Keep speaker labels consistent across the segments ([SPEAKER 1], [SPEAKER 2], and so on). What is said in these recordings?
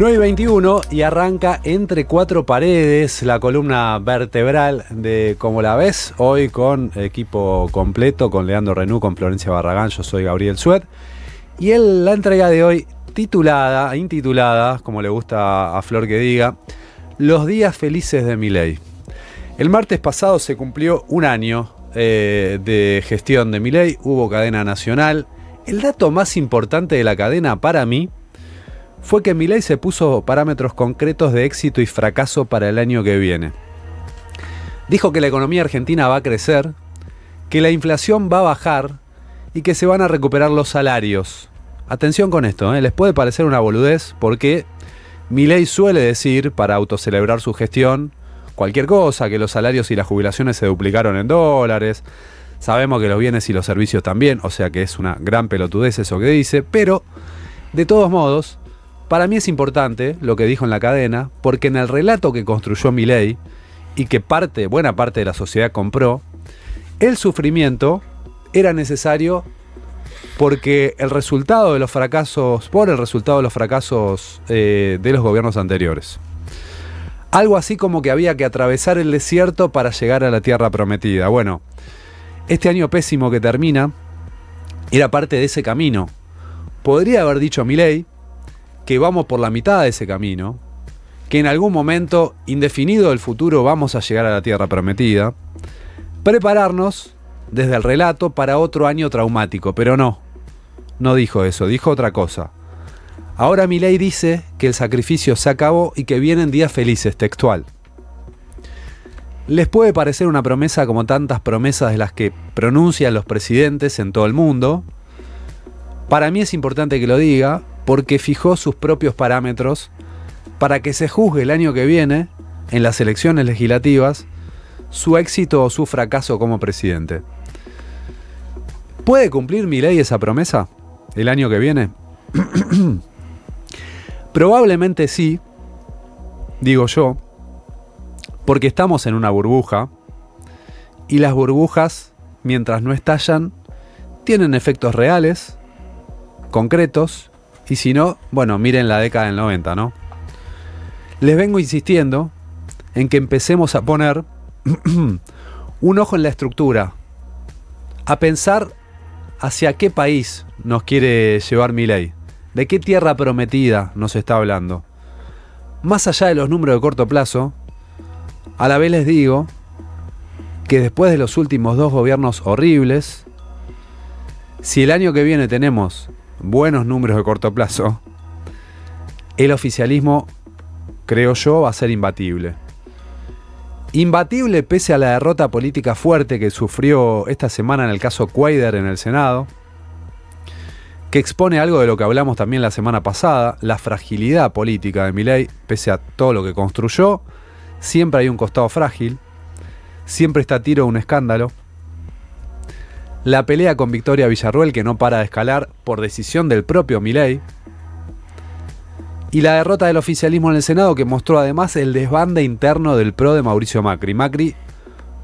[SPEAKER 1] 9:21 y arranca Entre Cuatro Paredes, la columna vertebral de Cómo la ves, hoy con equipo completo, con Leandro Renú, con Florencia Barragán, yo soy Gabriel Suet. Y la entrega de hoy intitulada, como le gusta a Flor que diga, Los días felices de Milei. El martes pasado se cumplió un año de gestión de Milei, hubo cadena nacional. El dato más importante de la cadena para mí fue que Milei se puso parámetros concretos de éxito y fracaso para el año que viene. Dijo que la economía argentina va a crecer, que la inflación va a bajar y que se van a recuperar los salarios. Atención con esto, les puede parecer una boludez porque Milei suele decir, para autocelebrar su gestión, cualquier cosa, que los salarios y las jubilaciones se duplicaron en dólares. Sabemos que los bienes y los servicios también, o sea que es una gran pelotudez eso que dice, pero de todos modos, para mí es importante lo que dijo en la cadena, porque en el relato que construyó Milei y que buena parte de la sociedad compró, el sufrimiento era necesario porque el resultado de los fracasos de los gobiernos anteriores. Algo así como que había que atravesar el desierto para llegar a la tierra prometida. Bueno, este año pésimo que termina era parte de ese camino. Podría haber dicho Milei que vamos por la mitad de ese camino, que en algún momento indefinido del futuro vamos a llegar a la tierra prometida, prepararnos desde el relato para otro año traumático, pero no dijo eso, dijo otra cosa. Ahora Milei dice que el sacrificio se acabó y que vienen días felices, textual. Les puede parecer una promesa como tantas promesas de las que pronuncian los presidentes en todo el mundo. Para mí es importante que lo diga, porque fijó sus propios parámetros para que se juzgue el año que viene, en las elecciones legislativas, su éxito o su fracaso como presidente. ¿Puede cumplir Milei esa promesa el año que viene? Probablemente sí, digo yo, porque estamos en una burbuja y las burbujas, mientras no estallan, tienen efectos reales, concretos. Y si no, bueno, miren la década del 90, ¿no? Les vengo insistiendo en que empecemos a poner un ojo en la estructura, a pensar hacia qué país nos quiere llevar Milei, de qué tierra prometida nos está hablando. Más allá de los números de corto plazo, a la vez les digo que después de los últimos 2 gobiernos horribles, si el año que viene tenemos buenos números de corto plazo, el oficialismo, creo yo, va a ser imbatible. Imbatible pese a la derrota política fuerte que sufrió esta semana en el caso Cuadra en el Senado, que expone algo de lo que hablamos también la semana pasada, la fragilidad política de Milei, pese a todo lo que construyó, siempre hay un costado frágil, siempre está a tiro de un escándalo. La pelea con Victoria Villarruel, que no para de escalar por decisión del propio Milei. Y la derrota del oficialismo en el Senado, que mostró además el desbande interno del PRO de Mauricio Macri. Macri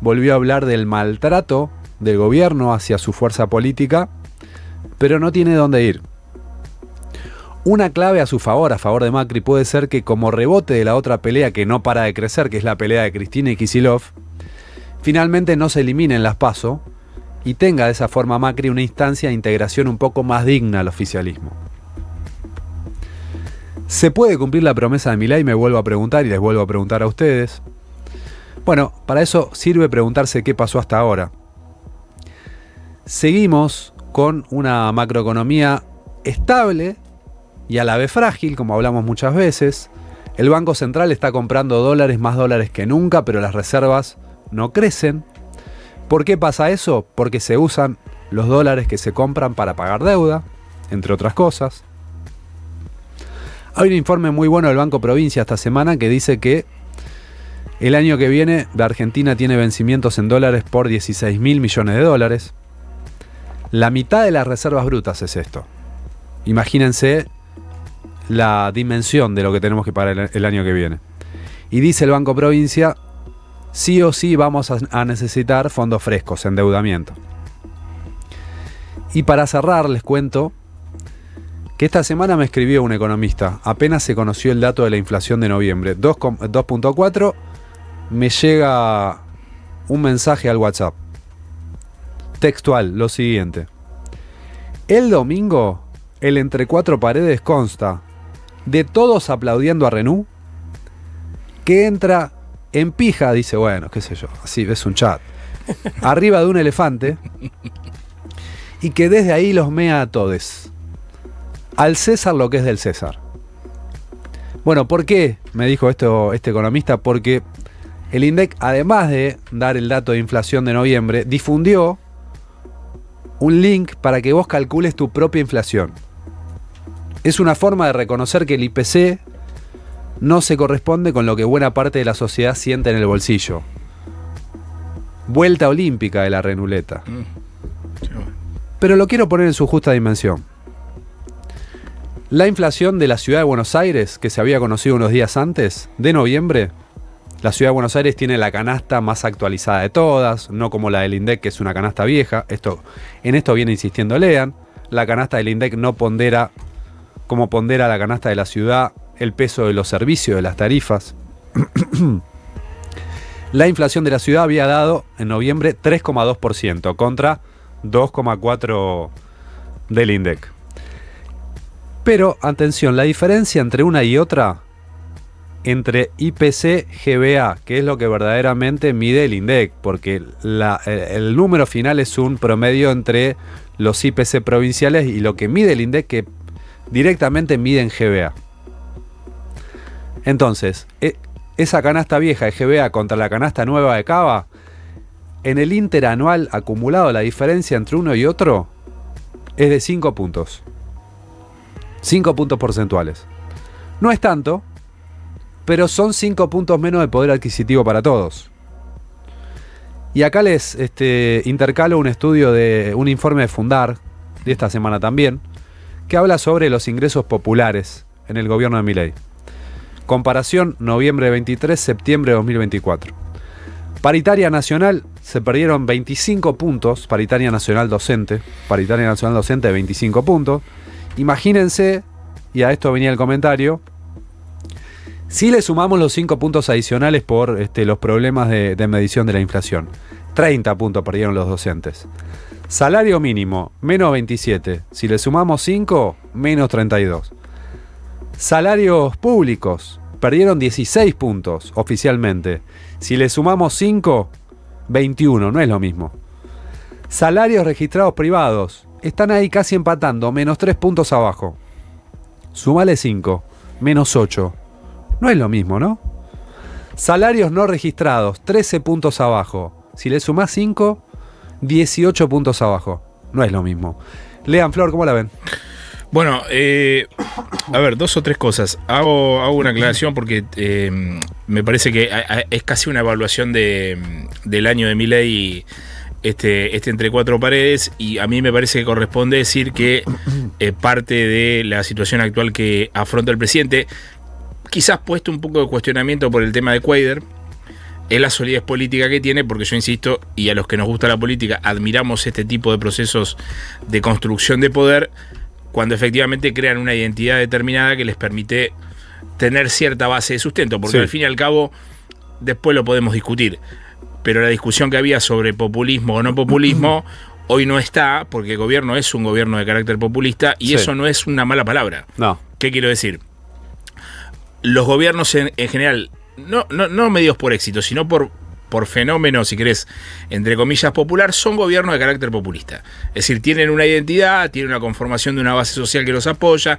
[SPEAKER 1] volvió a hablar del maltrato del gobierno hacia su fuerza política, pero no tiene dónde ir. Una clave a favor de Macri, puede ser que como rebote de la otra pelea que no para de crecer, que es la pelea de Cristina y Kicillof, finalmente no se eliminen las PASO, y tenga de esa forma Macri una instancia de integración un poco más digna al oficialismo. ¿Se puede cumplir la promesa de Milei? Me vuelvo a preguntar y les vuelvo a preguntar a ustedes. Bueno, para eso sirve preguntarse qué pasó hasta ahora. Seguimos con una macroeconomía estable y a la vez frágil, como hablamos muchas veces. El Banco Central está comprando más dólares que nunca, pero las reservas no crecen. ¿Por qué pasa eso? Porque se usan los dólares que se compran para pagar deuda, entre otras cosas. Hay un informe muy bueno del Banco Provincia esta semana que dice que el año que viene la Argentina tiene vencimientos en dólares por 16.000 millones de dólares. La mitad de las reservas brutas es esto. Imagínense la dimensión de lo que tenemos que pagar el año que viene. Y dice el Banco Provincia, sí o sí vamos a necesitar fondos frescos, endeudamiento. Y para cerrar les cuento que esta semana me escribió un economista. Apenas se conoció el dato de la inflación de noviembre. 2.4. Me llega un mensaje al WhatsApp. Textual, lo siguiente. El domingo, el entre cuatro paredes consta de todos aplaudiendo a Renault, que entra en pija, dice, bueno, qué sé yo, así ves un chat, arriba de un elefante, y que desde ahí los mea a todes. Al César lo que es del César. Bueno, ¿por qué? Me dijo esto este economista, porque el INDEC, además de dar el dato de inflación de noviembre, difundió un link para que vos calcules tu propia inflación. Es una forma de reconocer que el IPC no se corresponde con lo que buena parte de la sociedad siente en el bolsillo. Vuelta olímpica de la renuleta. Pero lo quiero poner en su justa dimensión. La inflación de la ciudad de Buenos Aires, que se había conocido unos días antes, de noviembre, la ciudad de Buenos Aires tiene la canasta más actualizada de todas, no como la del INDEC, que es una canasta vieja. En esto viene insistiendo Lean. La canasta del INDEC no pondera, como pondera la canasta de la ciudad, el peso de los servicios, de las tarifas. La inflación de la ciudad había dado en noviembre 3,2% contra 2,4% del INDEC. Pero, atención, la diferencia entre una y otra, entre IPC-GBA, que es lo que verdaderamente mide el INDEC, porque el número final es un promedio entre los IPC provinciales y lo que mide el INDEC, que directamente mide en GBA. Entonces, esa canasta vieja de GBA contra la canasta nueva de Cava, en el interanual acumulado la diferencia entre uno y otro es de 5 puntos. 5 puntos porcentuales. No es tanto, pero son 5 puntos menos de poder adquisitivo para todos. Y acá les intercalo un estudio de un informe de Fundar, de esta semana también, que habla sobre los ingresos populares en el gobierno de Milei. Comparación noviembre 23, septiembre 2024. Paritaria nacional, se perdieron 25 puntos, paritaria nacional docente de 25 puntos. Imagínense, y a esto venía el comentario, si le sumamos los 5 puntos adicionales por los problemas de medición de la inflación, 30 puntos perdieron los docentes. Salario mínimo, menos 27. Si le sumamos 5, menos 32. Salarios públicos, perdieron 16 puntos oficialmente. Si le sumamos 5, 21, no es lo mismo. Salarios registrados privados, están ahí casi empatando, menos 3 puntos abajo. Sumale 5, menos 8. No es lo mismo, ¿no? Salarios no registrados, 13 puntos abajo. Si le sumás 5, 18 puntos abajo. No es lo mismo. Lean, Flor, ¿cómo la ven?
[SPEAKER 2] Bueno, a ver, 2 o 3 cosas. Hago una aclaración porque me parece que es casi una evaluación del año de Milei, entre cuatro paredes, y a mí me parece que corresponde decir que parte de la situación actual que afronta el presidente, quizás puesto un poco de cuestionamiento por el tema de Cuadra, es la solidez política que tiene, porque yo insisto, y a los que nos gusta la política, admiramos este tipo de procesos de construcción de poder, cuando efectivamente crean una identidad determinada que les permite tener cierta base de sustento, porque sí, al fin y al cabo después lo podemos discutir, pero la discusión que había sobre populismo o no populismo hoy no está, porque el gobierno es un gobierno de carácter populista y sí, eso no es una mala palabra.
[SPEAKER 1] No.
[SPEAKER 2] ¿Qué quiero decir? Los gobiernos en general, no medidos por éxito, sino por fenómeno, si querés, entre comillas, popular, son gobiernos de carácter populista. Es decir, tienen una identidad, tienen una conformación de una base social que los apoya.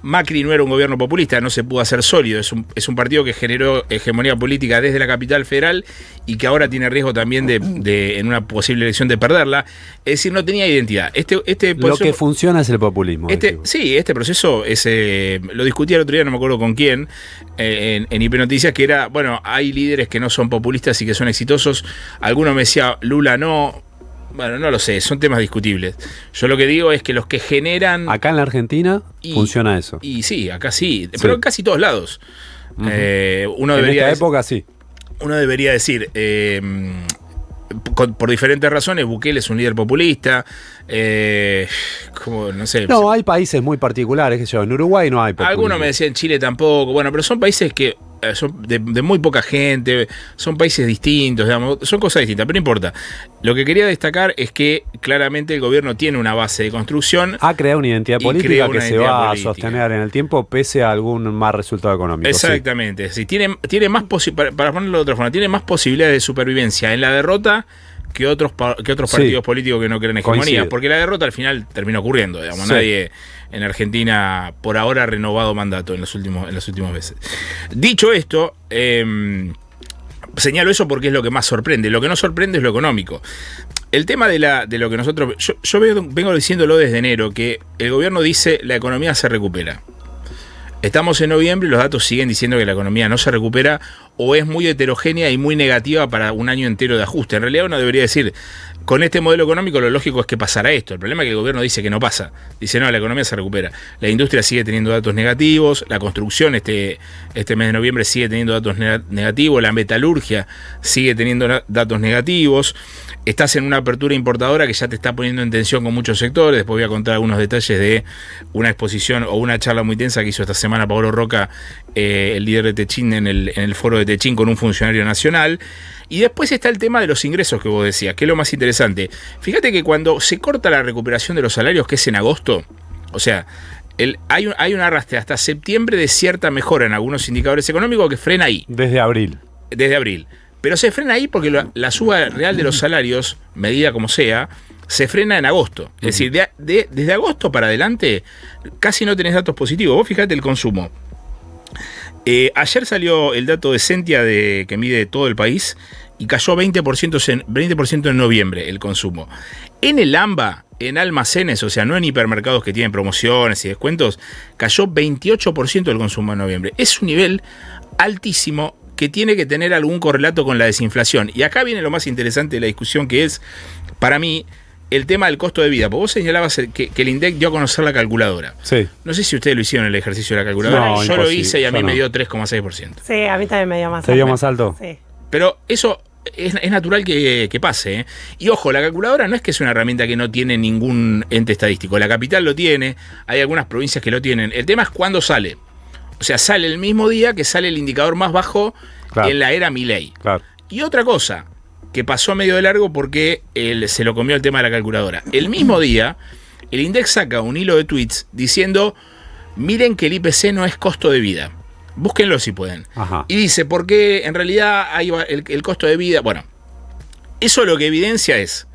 [SPEAKER 2] Macri no era un gobierno populista, no se pudo hacer sólido. Es un partido que generó hegemonía política desde la capital federal y que ahora tiene riesgo también de en una posible elección de perderla. Es decir, no tenía identidad.
[SPEAKER 1] Lo que funciona es el populismo.
[SPEAKER 2] Sí, este proceso lo discutí el otro día, no me acuerdo con quién, en IP Noticias, que era, bueno, hay líderes que no son populistas y que son exitosos. Alguno me decía, Lula no. Bueno, no lo sé, son temas discutibles. Yo lo que digo es que los que generan...
[SPEAKER 1] Acá en la Argentina funciona eso.
[SPEAKER 2] Y sí, acá sí, pero en casi todos lados.
[SPEAKER 1] En esta época sí.
[SPEAKER 2] Uno debería decir, por diferentes razones. Bukele es un líder populista. No sé.
[SPEAKER 1] No, hay países muy particulares, que yo, en Uruguay no hay populismo.
[SPEAKER 2] Algunos me decían Chile tampoco. Bueno, pero son países que son de muy poca gente, son países distintos, digamos, son cosas distintas, pero no importa. Lo que quería destacar es que claramente el gobierno tiene una base de construcción.
[SPEAKER 1] Ha creado una identidad política que se va a sostener en el tiempo pese a algún más resultado económico.
[SPEAKER 2] Exactamente. Sí. Tiene más para ponerlo de otra forma, tiene más posibilidades de supervivencia en la derrota que otros partidos políticos que no creen hegemonía. Coincide. Porque la derrota al final termina ocurriendo, digamos. Sí. Nadie en Argentina por ahora ha renovado mandato en las últimas veces. Dicho esto, señalo eso porque es lo que más sorprende. Lo que no sorprende es lo económico. El tema de lo que nosotros... Yo vengo diciéndolo desde enero, que el gobierno dice la economía se recupera. Estamos en noviembre y los datos siguen diciendo que la economía no se recupera o es muy heterogénea y muy negativa para un año entero de ajuste. En realidad uno debería decir, con este modelo económico lo lógico es que pasará esto. El problema es que el gobierno dice que no pasa. Dice, no, la economía se recupera. La industria sigue teniendo datos negativos, la construcción este mes de noviembre sigue teniendo datos negativos, la metalurgia sigue teniendo datos negativos. Estás en una apertura importadora que ya te está poniendo en tensión con muchos sectores. Después voy a contar algunos detalles de una exposición o una charla muy tensa que hizo esta semana Pablo Roca, el líder de Techín, en el foro de Techín con un funcionario nacional. Y después está el tema de los ingresos que vos decías, que es lo más interesante. Fíjate que cuando se corta la recuperación de los salarios, que es en agosto, o sea, hay un arrastre hasta septiembre de cierta mejora en algunos indicadores económicos que frena ahí.
[SPEAKER 1] Desde abril.
[SPEAKER 2] Pero se frena ahí porque la suba real de los salarios, medida como sea, se frena en agosto. Es decir, desde agosto para adelante casi no tenés datos positivos. Vos fíjate el consumo. Ayer salió el dato de Sentia que mide todo el país y cayó 20% en noviembre el consumo. En el AMBA, en almacenes, o sea, no en hipermercados que tienen promociones y descuentos, cayó 28% el consumo en noviembre. Es un nivel altísimo que tiene que tener algún correlato con la desinflación. Y acá viene lo más interesante de la discusión, que es, para mí, el tema del costo de vida. Porque vos señalabas que el INDEC dio a conocer la calculadora. Sí. No sé si ustedes lo hicieron en el ejercicio de la calculadora. No, yo lo hice y a mí me dio 3,6%.
[SPEAKER 3] Sí, a mí también me dio más alto.
[SPEAKER 1] ¿Te dio más alto?
[SPEAKER 3] Sí.
[SPEAKER 2] Pero eso es natural que pase, ¿eh? Y ojo, la calculadora no es que es una herramienta que no tiene ningún ente estadístico. La capital lo tiene, hay algunas provincias que lo tienen. El tema es cuándo sale. O sea, sale el mismo día que sale el indicador más bajo, claro, en la era Milei. Claro. Y otra cosa, que pasó medio de largo porque se lo comió el tema de la calculadora. El mismo día, el INDEC saca un hilo de tweets diciendo, miren que el IPC no es costo de vida. Búsquenlo si pueden. Ajá. Y dice, porque en realidad hay el costo de vida... Bueno, eso lo que evidencia es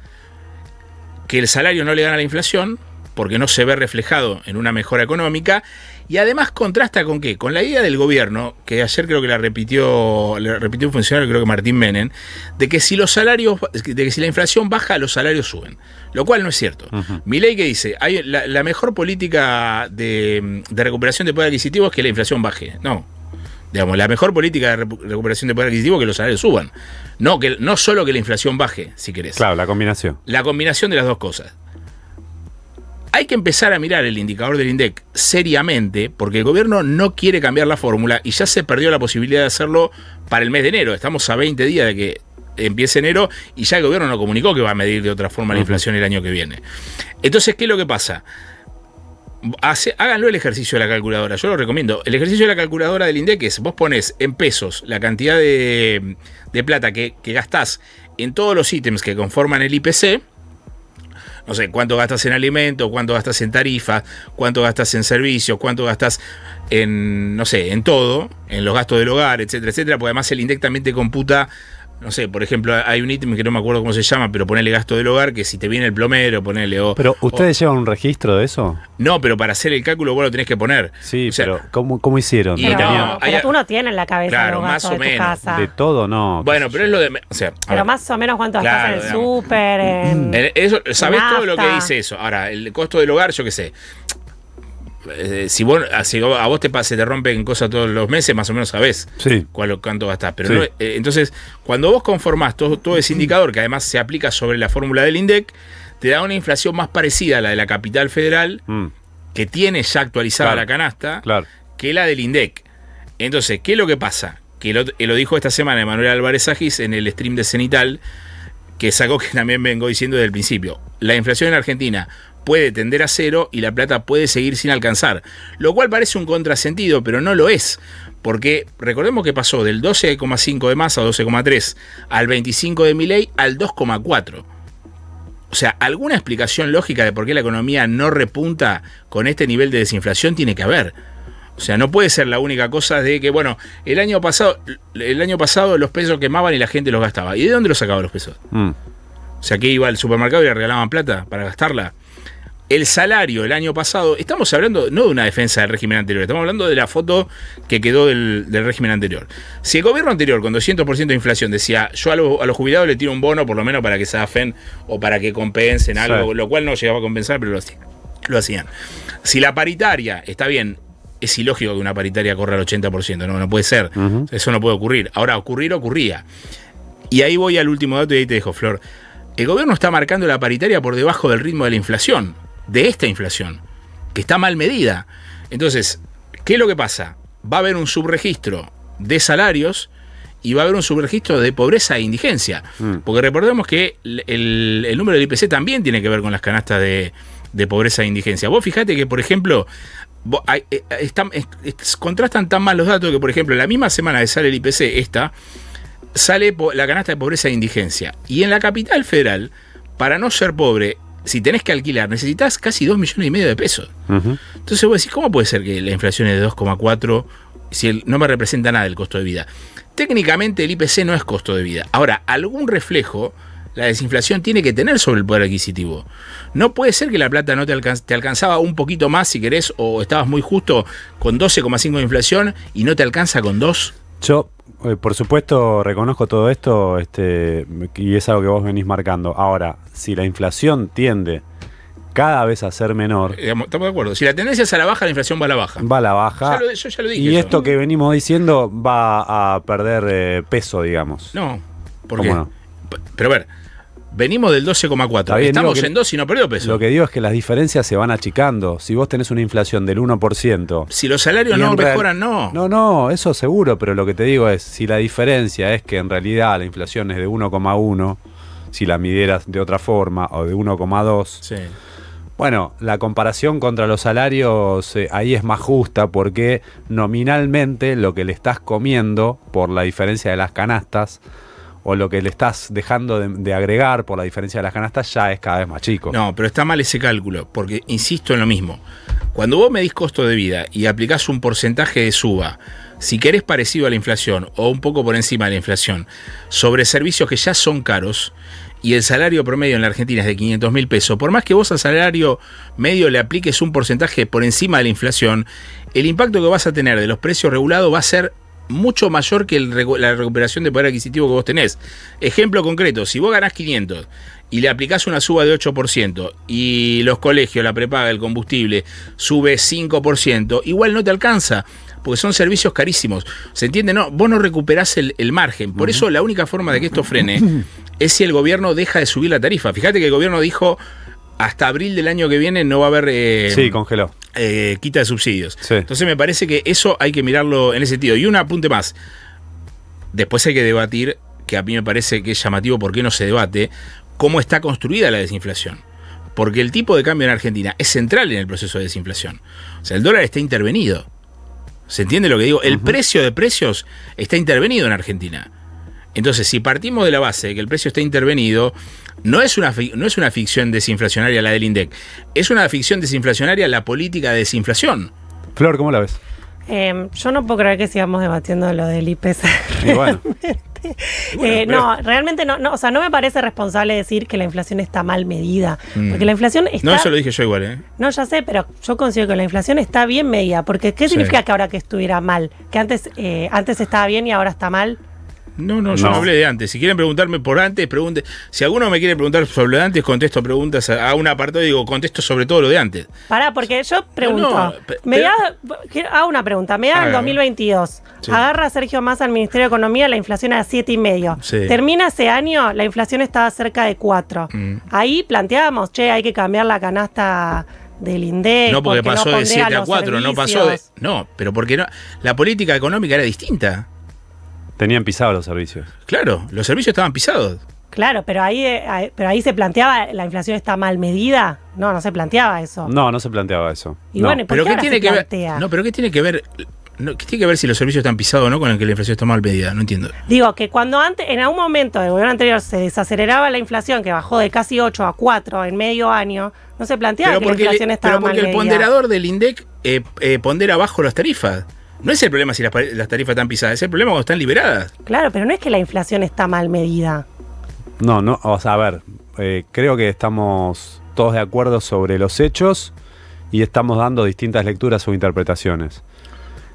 [SPEAKER 2] que el salario no le gana a la inflación, porque no se ve reflejado en una mejora económica, y además contrasta con ¿qué? Con la idea del gobierno, que ayer creo que la repitió un funcionario, creo que Martín Menem, de que si la inflación baja, los salarios suben. Lo cual no es cierto. Uh-huh. Milei, que dice, hay la mejor política de recuperación de poder adquisitivo es que la inflación baje. No. Digamos, la mejor política de recuperación de poder adquisitivo es que los salarios suban. No solo que la inflación baje, si querés.
[SPEAKER 1] Claro, la combinación.
[SPEAKER 2] La combinación de las dos cosas. Hay que empezar a mirar el indicador del INDEC seriamente, porque el gobierno no quiere cambiar la fórmula y ya se perdió la posibilidad de hacerlo para el mes de enero. Estamos a 20 días de que empiece enero y ya el gobierno no comunicó que va a medir de otra forma la inflación el año que viene. Entonces, ¿qué es lo que pasa? Háganlo el ejercicio de la calculadora, yo lo recomiendo. El ejercicio de la calculadora del INDEC es, vos pones en pesos la cantidad de plata que gastás en todos los ítems que conforman el IPC. No sé, cuánto gastas en alimentos, cuánto gastas en tarifas, cuánto gastas en servicios, cuánto gastas en, no sé, en todo, en los gastos del hogar, etcétera, etcétera, porque además el INDEC también te computa, no sé, por ejemplo, hay un ítem que no me acuerdo cómo se llama, pero ponele gasto del hogar, que si te viene el plomero, ponele...
[SPEAKER 1] ¿Pero ustedes llevan un registro de eso?
[SPEAKER 2] No, pero para hacer el cálculo vos lo tenés que poner.
[SPEAKER 1] Sí, o sea, pero ¿cómo hicieron?
[SPEAKER 3] Pero tú no tienes en la cabeza,
[SPEAKER 2] claro, los gastos más o menos.
[SPEAKER 3] De tu casa.
[SPEAKER 1] De todo, no.
[SPEAKER 2] Bueno, pero es lo de... O sea,
[SPEAKER 3] pero más o menos cuánto gastas en el súper,
[SPEAKER 2] eso, ¿sabés
[SPEAKER 3] nafta?
[SPEAKER 2] Todo lo que dice eso? Ahora, el costo del hogar, yo qué sé... Si a vos se te rompen cosas todos los meses, más o menos sabés cuánto gastás. Pero sí. No, entonces, cuando vos conformás todo ese indicador, que además se aplica sobre la fórmula del INDEC, te da una inflación más parecida a la de la capital federal, que tiene ya actualizada la canasta, que la del INDEC. Entonces, ¿qué es lo que pasa? Que lo dijo esta semana Emanuel Álvarez Agis en el stream de Cenital, que es algo que también vengo diciendo desde el principio. La inflación en Argentina puede tender a cero y la plata puede seguir sin alcanzar, lo cual parece un contrasentido, pero no lo es, porque recordemos que pasó del 12,5 de Massa, 12,3, al 25 de Milei, al 2,4. O sea, alguna explicación lógica de por qué la economía no repunta con este nivel de desinflación tiene que haber. O sea, no puede ser la única cosa de que, bueno, el año pasado los pesos quemaban y la gente los gastaba. ¿Y de dónde los sacaban los pesos? O sea, que iba al supermercado y le regalaban plata para gastarla. El salario el año pasado, estamos hablando no de una defensa del régimen anterior, estamos hablando de la foto que quedó del régimen anterior. Si el gobierno anterior con 200% de inflación decía, yo a los jubilados le tiro un bono por lo menos para que se zafen o para que compensen algo, lo cual no llegaba a compensar, pero lo hacían. Si la paritaria, está bien, es ilógico que una paritaria corra al 80%, no puede ser, eso no puede ocurrir. Ahora, ocurría. Y ahí voy al último dato y ahí te dejo, Flor. El gobierno está marcando la paritaria por debajo del ritmo de la inflación, de esta inflación, que está mal medida. Entonces, ¿qué es lo que pasa? Va a haber un subregistro de salarios y va a haber un subregistro de pobreza e indigencia. Porque recordemos que el número del IPC también tiene que ver con las canastas de pobreza e indigencia. Vos fijate que, por ejemplo, contrastan tan mal los datos que, por ejemplo, la misma semana que sale el IPC, sale la canasta de pobreza e indigencia. Y en la capital federal, para no ser pobre, si tenés que alquilar, necesitas casi 2,5 millones de pesos. Entonces vos decís, ¿cómo puede ser que la inflación es de 2,4 si no me representa nada el costo de vida? Técnicamente el IPC no es costo de vida. Ahora, algún reflejo la desinflación tiene que tener sobre el poder adquisitivo. No puede ser que la plata no te alcanzaba un poquito más si querés, o estabas muy justo con 12,5 de inflación y no te alcanza con 2.
[SPEAKER 1] Yo, por supuesto, reconozco todo esto y es algo que vos venís marcando. Ahora, si la inflación tiende cada vez a ser menor...
[SPEAKER 2] Estamos de acuerdo. Si la tendencia es a la baja, la inflación va a la baja.
[SPEAKER 1] Va a la baja.
[SPEAKER 2] Yo ya lo dije.
[SPEAKER 1] Y esto que venimos diciendo va a perder peso, digamos.
[SPEAKER 2] No. ¿Por qué?
[SPEAKER 1] No?
[SPEAKER 2] Pero a ver, venimos del 12,4. Estamos en 2 y no perdió peso.
[SPEAKER 1] Lo que digo es que las diferencias se van achicando. Si vos tenés una inflación del 1%...
[SPEAKER 2] Si los salarios no mejoran, no.
[SPEAKER 1] No, eso seguro, pero lo que te digo es, si la diferencia es que en realidad la inflación es de 1,1, si la midieras de otra forma, o de 1,2...
[SPEAKER 2] Sí.
[SPEAKER 1] Bueno, la comparación contra los salarios ahí es más justa porque nominalmente lo que le estás comiendo por la diferencia de las canastas o lo que le estás dejando de agregar por la diferencia de las canastas ya es cada vez más chico.
[SPEAKER 2] No, pero está mal ese cálculo, porque insisto en lo mismo. Cuando vos medís costo de vida y aplicás un porcentaje de suba, si querés parecido a la inflación o un poco por encima de la inflación, sobre servicios que ya son caros, y el salario promedio en la Argentina es de 500.000 pesos, por más que vos al salario medio le apliques un porcentaje por encima de la inflación, el impacto que vas a tener de los precios regulados va a ser mucho mayor que la recuperación de poder adquisitivo que vos tenés. Ejemplo concreto, si vos ganás 500 y le aplicás una suba de 8% y los colegios, la prepaga, el combustible sube 5%, igual no te alcanza, porque son servicios carísimos. ¿Se entiende? No, vos no recuperás el margen. Por eso la única forma de que esto frene es si el gobierno deja de subir la tarifa. Fíjate que el gobierno dijo hasta abril del año que viene no va a haber...
[SPEAKER 1] sí, congeló.
[SPEAKER 2] Quita de subsidios.
[SPEAKER 1] Sí.
[SPEAKER 2] Entonces me parece que eso hay que mirarlo en ese sentido. Y un apunte más. Después hay que debatir, que a mí me parece que es llamativo por qué no se debate, cómo está construida la desinflación. Porque el tipo de cambio en Argentina es central en el proceso de desinflación. O sea, el dólar está intervenido. ¿Se entiende lo que digo? El precio de precios está intervenido en Argentina. Entonces, si partimos de la base de que el precio está intervenido, no es una ficción desinflacionaria la del INDEC, es una ficción desinflacionaria la política de desinflación.
[SPEAKER 1] Flor, ¿cómo la ves?
[SPEAKER 3] Yo no puedo creer que sigamos debatiendo lo del IPC.
[SPEAKER 1] Y bueno.
[SPEAKER 3] No, realmente no, o sea, no me parece responsable decir que la inflación está mal medida, porque la inflación está...
[SPEAKER 2] No, eso lo dije yo igual,
[SPEAKER 3] No, ya sé, pero yo considero que la inflación está bien medida, porque ¿qué significa que ahora que estuviera mal? Que antes estaba bien y ahora está mal.
[SPEAKER 2] No, yo no hablé de antes. Si quieren preguntarme por antes, pregunte. Si alguno me quiere preguntar sobre lo de antes, contesto preguntas a un apartado y digo, contesto sobre todo lo de antes.
[SPEAKER 3] Pará, porque yo pregunto. Hago una pregunta. Me da el 2022. Sí. Agarra Sergio Massa al Ministerio de Economía, la inflación era 7,5. Sí. Termina ese año, la inflación estaba cerca de 4. Ahí planteábamos, hay que cambiar la canasta del INDEC.
[SPEAKER 2] No, porque pasó de 7 a 4, no pasó de... No, pero porque no, la política económica era distinta.
[SPEAKER 1] Tenían pisados los servicios.
[SPEAKER 2] Claro, los servicios estaban pisados.
[SPEAKER 3] Claro, pero ahí se planteaba, ¿la inflación está mal medida? No se planteaba eso.
[SPEAKER 1] No se planteaba eso.
[SPEAKER 3] Y bueno, ¿por qué tiene que ver?
[SPEAKER 2] No, pero ¿qué tiene que ver? ¿Qué tiene que ver si los servicios están pisados o no con el que la inflación está mal medida? No entiendo.
[SPEAKER 3] Digo que cuando antes, en algún momento del gobierno anterior se desaceleraba la inflación, que bajó de casi 8 a 4 en medio año, no se planteaba que la inflación estaba mal medida.
[SPEAKER 2] Pero porque el ponderador del INDEC pondera bajo las tarifas. No es el problema si las tarifas están pisadas, es el problema cuando están liberadas.
[SPEAKER 3] Claro, pero no es que la inflación está mal medida.
[SPEAKER 1] No, o sea, a ver, creo que estamos todos de acuerdo sobre los hechos y estamos dando distintas lecturas o interpretaciones.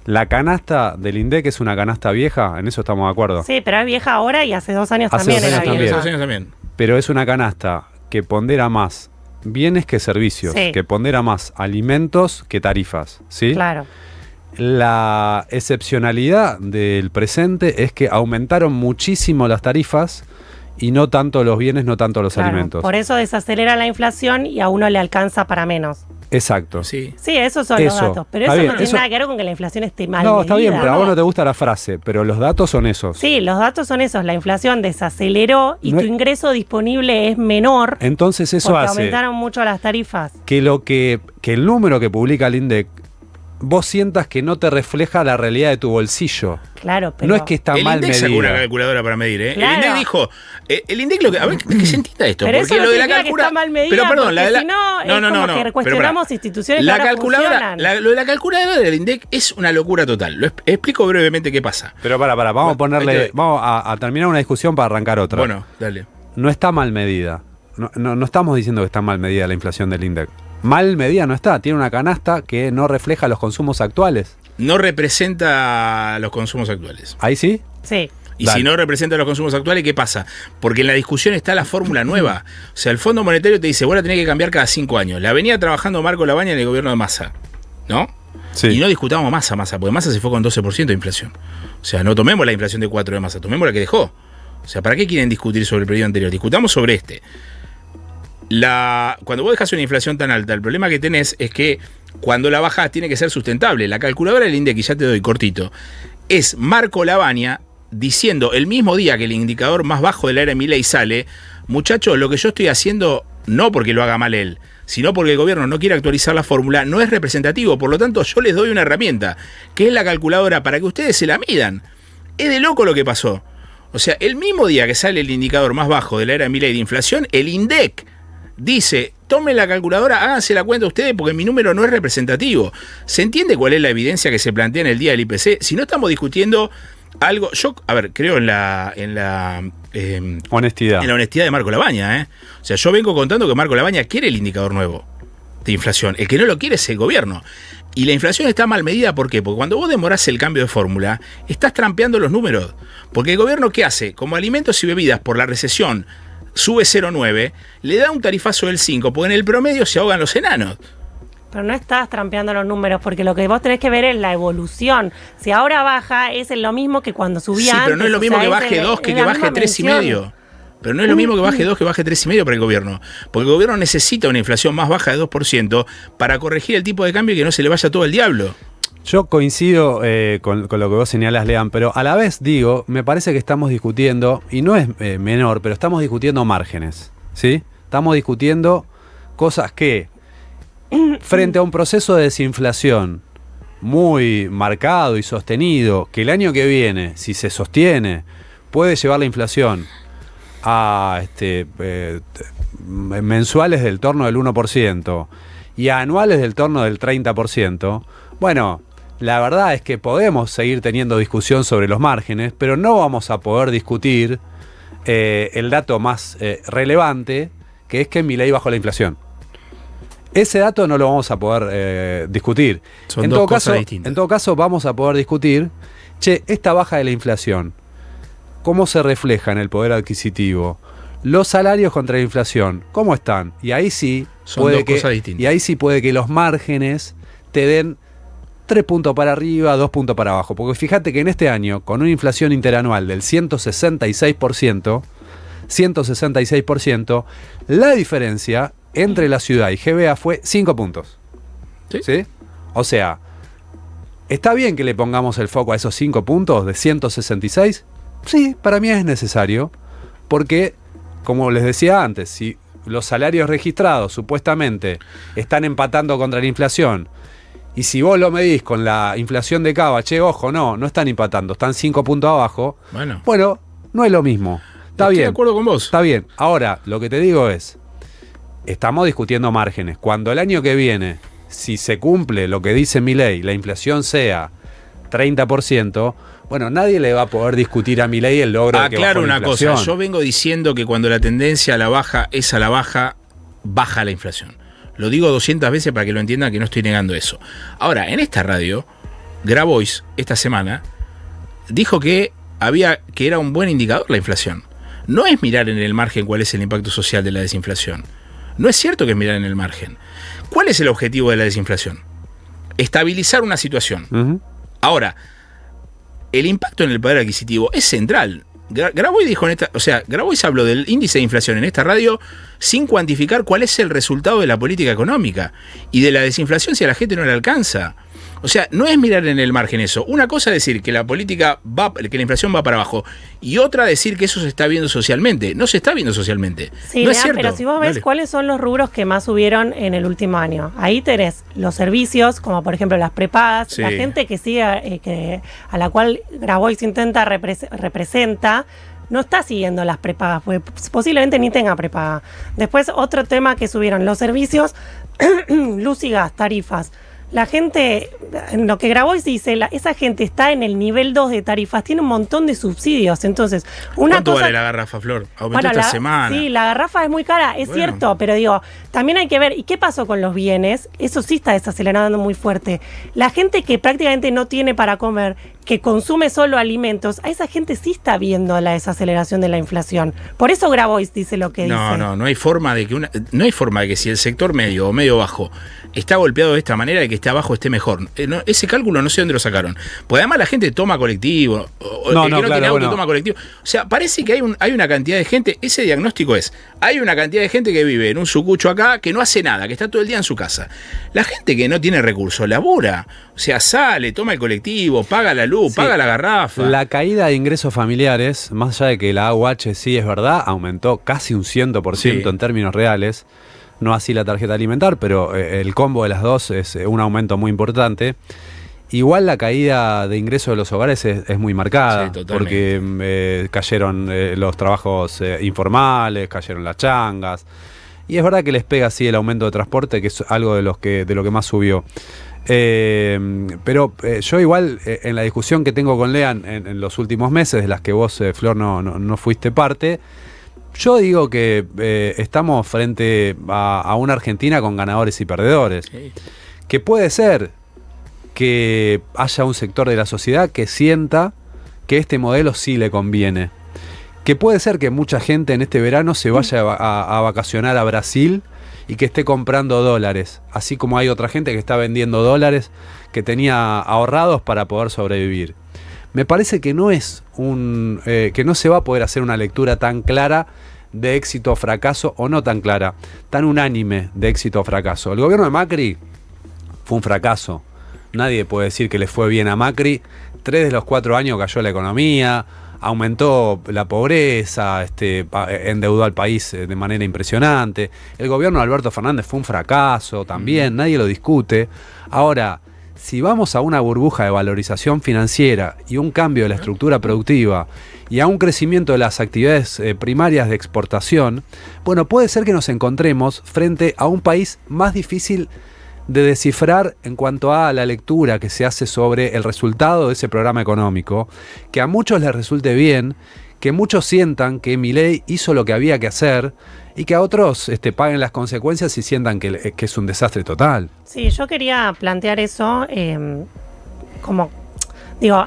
[SPEAKER 1] La canasta del INDEC es una canasta vieja, en eso estamos de acuerdo.
[SPEAKER 3] Sí, pero es vieja ahora y hace 2 años también era vieja.
[SPEAKER 2] Hace 2 años también.
[SPEAKER 1] Pero es una canasta que pondera más bienes que servicios,
[SPEAKER 3] sí,
[SPEAKER 1] que pondera más alimentos que tarifas, ¿sí?
[SPEAKER 3] Claro.
[SPEAKER 1] La excepcionalidad del presente es que aumentaron muchísimo las tarifas y no tanto los bienes, no tanto los alimentos.
[SPEAKER 3] Por eso desacelera la inflación y a uno le alcanza para menos.
[SPEAKER 1] Exacto.
[SPEAKER 2] Sí,
[SPEAKER 3] esos son los datos. Pero eso no tiene nada que ver con que la inflación esté mal medida.
[SPEAKER 1] Está bien, pero a vos no te gusta la frase, pero los datos son esos.
[SPEAKER 3] Sí, los datos son esos. La inflación desaceleró y tu ingreso disponible es menor.
[SPEAKER 1] Entonces eso
[SPEAKER 3] porque
[SPEAKER 1] hace
[SPEAKER 3] aumentaron mucho las tarifas.
[SPEAKER 1] Que el número que publica el INDEC vos sientas que no te refleja la realidad de tu bolsillo.
[SPEAKER 3] Claro, pero
[SPEAKER 1] no es que está mal medida.
[SPEAKER 2] El INDEC sacó una calculadora para medir, ¿eh?
[SPEAKER 3] Claro.
[SPEAKER 2] El INDEC dijo, el INDEC a ver, que se entienda esto.
[SPEAKER 3] Pero
[SPEAKER 2] porque
[SPEAKER 3] eso no
[SPEAKER 2] lo de la
[SPEAKER 3] significa que está mal medida,
[SPEAKER 2] pero perdón,
[SPEAKER 3] si no, que cuestionamos instituciones
[SPEAKER 2] la
[SPEAKER 3] que ahora
[SPEAKER 2] calculadora,
[SPEAKER 3] funcionan.
[SPEAKER 2] lo de la calculadora del INDEC es una locura total. Lo explico brevemente qué pasa.
[SPEAKER 1] Pero vamos a terminar una discusión para arrancar otra.
[SPEAKER 2] Bueno, dale.
[SPEAKER 1] No está mal medida. No estamos diciendo que está mal medida la inflación del INDEC. Mal medida no está, tiene una canasta que no refleja los consumos actuales.
[SPEAKER 2] No representa los consumos actuales.
[SPEAKER 1] ¿Ahí sí?
[SPEAKER 3] Sí.
[SPEAKER 2] Y si no representa los consumos actuales, ¿qué pasa? Porque en la discusión está la fórmula nueva. O sea, el Fondo Monetario te dice, vos la tenés que cambiar cada 5 años. La venía trabajando Marco Labaña en el gobierno de Massa, ¿no?
[SPEAKER 1] Sí.
[SPEAKER 2] Y no discutamos Massa, porque Massa se fue con 12% de inflación. O sea, no tomemos la inflación de 4 de Massa, tomemos la que dejó. O sea, ¿para qué quieren discutir sobre el periodo anterior? Discutamos sobre este. Cuando vos dejás una inflación tan alta, el problema que tenés es que cuando la bajás tiene que ser sustentable. La calculadora del INDEC, y ya te doy cortito, es Marco Labaña diciendo el mismo día que el indicador más bajo de la era de Milei sale, muchachos, lo que yo estoy haciendo, no porque lo haga mal él, sino porque el gobierno no quiere actualizar la fórmula, no es representativo. Por lo tanto, yo les doy una herramienta, que es la calculadora, para que ustedes se la midan. Es de loco lo que pasó. O sea, el mismo día que sale el indicador más bajo de la era de Milei de inflación, el INDEC dice, tomen la calculadora, háganse la cuenta ustedes porque mi número no es representativo. ¿Se entiende cuál es la evidencia que se plantea en el día del IPC? Si no estamos discutiendo algo, yo, creo en la
[SPEAKER 1] honestidad.
[SPEAKER 2] En la honestidad de Marco Labaña, ¿eh? O sea, yo vengo contando que Marco Labaña quiere el indicador nuevo de inflación. El que no lo quiere es el gobierno. Y la inflación está mal medida, ¿por qué? Porque cuando vos demorás el cambio de fórmula, estás trampeando los números. Porque el gobierno, ¿qué hace? Como alimentos y bebidas por la recesión sube 0,9, le da un tarifazo del 5, porque en el promedio se ahogan los enanos.
[SPEAKER 3] Pero no estás trampeando los números, porque lo que vos tenés que ver es la evolución. Si ahora baja, es lo mismo que cuando subía antes.
[SPEAKER 2] Sí, pero no es lo mismo que baje 2 que baje 3,5. Pero no es lo mismo que baje 2 que baje 3,5 para el gobierno. Porque el gobierno necesita una inflación más baja de 2% para corregir el tipo de cambio y que no se le vaya todo el diablo.
[SPEAKER 1] Yo coincido con lo que vos señalás, Lean, pero a la vez digo, me parece que estamos discutiendo, y no es menor, pero estamos discutiendo márgenes, ¿sí? Estamos discutiendo cosas que, frente a un proceso de desinflación muy marcado y sostenido, que el año que viene, si se sostiene, puede llevar la inflación a mensuales del torno del 1% y a anuales del torno del 30%, bueno, la verdad es que podemos seguir teniendo discusión sobre los márgenes, pero no vamos a poder discutir el dato más relevante, que es que Milei bajó la inflación. Ese dato no lo vamos a poder discutir.
[SPEAKER 2] Son dos cosas distintas.
[SPEAKER 1] En todo caso, vamos a poder discutir, esta baja de la inflación, ¿cómo se refleja en el poder adquisitivo? Los salarios contra la inflación, ¿cómo están? Y ahí sí puede que los márgenes te den 3 puntos para arriba, 2 puntos para abajo. Porque fíjate que en este año, con una inflación interanual del 166%, la diferencia entre la ciudad y GBA fue 5 puntos. ¿Sí? O sea, ¿está bien que le pongamos el foco a esos 5 puntos de 166? Sí, para mí es necesario, porque como les decía antes, si los salarios registrados supuestamente están empatando contra la inflación, y si vos lo medís con la inflación de Cava, ojo, no están empatando, están 5 puntos abajo, bueno, no es lo mismo. Está bien. Estoy de
[SPEAKER 2] acuerdo con vos.
[SPEAKER 1] Está bien. Ahora, lo que te digo es, estamos discutiendo márgenes. Cuando el año que viene, si se cumple lo que dice Milei, la inflación sea 30%, bueno, nadie le va a poder discutir a Milei el logro de que bajó la inflación.
[SPEAKER 2] Cosa, yo vengo diciendo que cuando la tendencia a la baja es a la baja, baja la inflación. Lo digo 200 veces para que lo entiendan, que no estoy negando eso. Ahora, en esta radio, Grabois, esta semana, dijo que era un buen indicador la inflación. No es mirar en el margen cuál es el impacto social de la desinflación. No es cierto que es mirar en el margen. ¿Cuál es el objetivo de la desinflación? Estabilizar una situación. Uh-huh. Ahora, el impacto en el poder adquisitivo es central. Grabois dijo Grabois habló del índice de inflación en esta radio sin cuantificar cuál es el resultado de la política económica y de la desinflación si a la gente no le alcanza. O sea, no es mirar en el margen eso. Una cosa es decir que la inflación va para abajo, y otra decir que eso se está viendo socialmente. No se está viendo socialmente.
[SPEAKER 3] Sí,
[SPEAKER 2] no es cierto.
[SPEAKER 3] Pero si vos ves cuáles son los rubros que más subieron en el último año, ahí tenés los servicios, como por ejemplo las prepagas, sí. La gente que sigue, a la cual Grabois intenta representa, no está siguiendo las prepagas, porque posiblemente ni tenga prepaga. Después, otro tema que subieron, los servicios, luz y gas, tarifas. La gente, en lo que Grabois dice, esa gente está en el nivel 2 de tarifas, tiene un montón de subsidios. Entonces,
[SPEAKER 2] ¿cuánto vale la garrafa, Flor? Aumentó esta semana.
[SPEAKER 3] Sí, la garrafa es muy cara, es cierto, pero digo, también hay que ver, ¿y qué pasó con los bienes? Eso sí está desacelerando muy fuerte. La gente que prácticamente no tiene para comer, que consume solo alimentos, a esa gente sí está viendo la desaceleración de la inflación. Por eso Grabois dice lo que dice.
[SPEAKER 2] No hay forma de que si el sector medio o medio bajo está golpeado de esta manera, de que esté abajo esté mejor. Ese cálculo no sé dónde lo sacaron. Porque además la gente toma colectivo, tiene auto toma colectivo. O sea, parece que hay una cantidad de gente, ese diagnóstico hay una cantidad de gente que vive en un sucucho acá, que no hace nada, que está todo el día en su casa. La gente que no tiene recursos, labura, o sea, sale, toma el colectivo, paga la luz, paga la garrafa.
[SPEAKER 1] La caída de ingresos familiares, más allá de que la AUH sí es verdad, aumentó casi un 100% en términos reales. No así la tarjeta alimentar, pero el combo de las dos es un aumento muy importante. Igual la caída de ingresos de los hogares es muy marcada, porque cayeron los trabajos informales, cayeron las changas, y es verdad que les pega así el aumento de transporte, que es algo de lo que más subió. Pero yo igual en la discusión que tengo con Lean en los últimos meses, de las que vos, Flor, no fuiste parte, yo digo que estamos frente a una Argentina con ganadores y perdedores. Sí. Que puede ser que haya un sector de la sociedad que sienta que este modelo sí le conviene. Que puede ser que mucha gente en este verano se vaya a vacacionar a Brasil y que esté comprando dólares. Así como hay otra gente que está vendiendo dólares que tenía ahorrados para poder sobrevivir. Me parece que no es que no se va a poder hacer una lectura tan clara de éxito o fracaso, o no tan clara, tan unánime de éxito o fracaso. El gobierno de Macri fue un fracaso. Nadie puede decir que le fue bien a Macri. 3 de los 4 años cayó la economía, aumentó la pobreza, endeudó al país de manera impresionante. El gobierno de Alberto Fernández fue un fracaso también, nadie lo discute. Ahora, si vamos a una burbuja de valorización financiera y un cambio de la estructura productiva y a un crecimiento de las actividades primarias de exportación, bueno, puede ser que nos encontremos frente a un país más difícil de descifrar en cuanto a la lectura que se hace sobre el resultado de ese programa económico, que a muchos les resulte bien, que muchos sientan que Milei hizo lo que había que hacer y que a otros paguen las consecuencias y sientan que es un desastre total.
[SPEAKER 3] Sí, yo quería plantear eso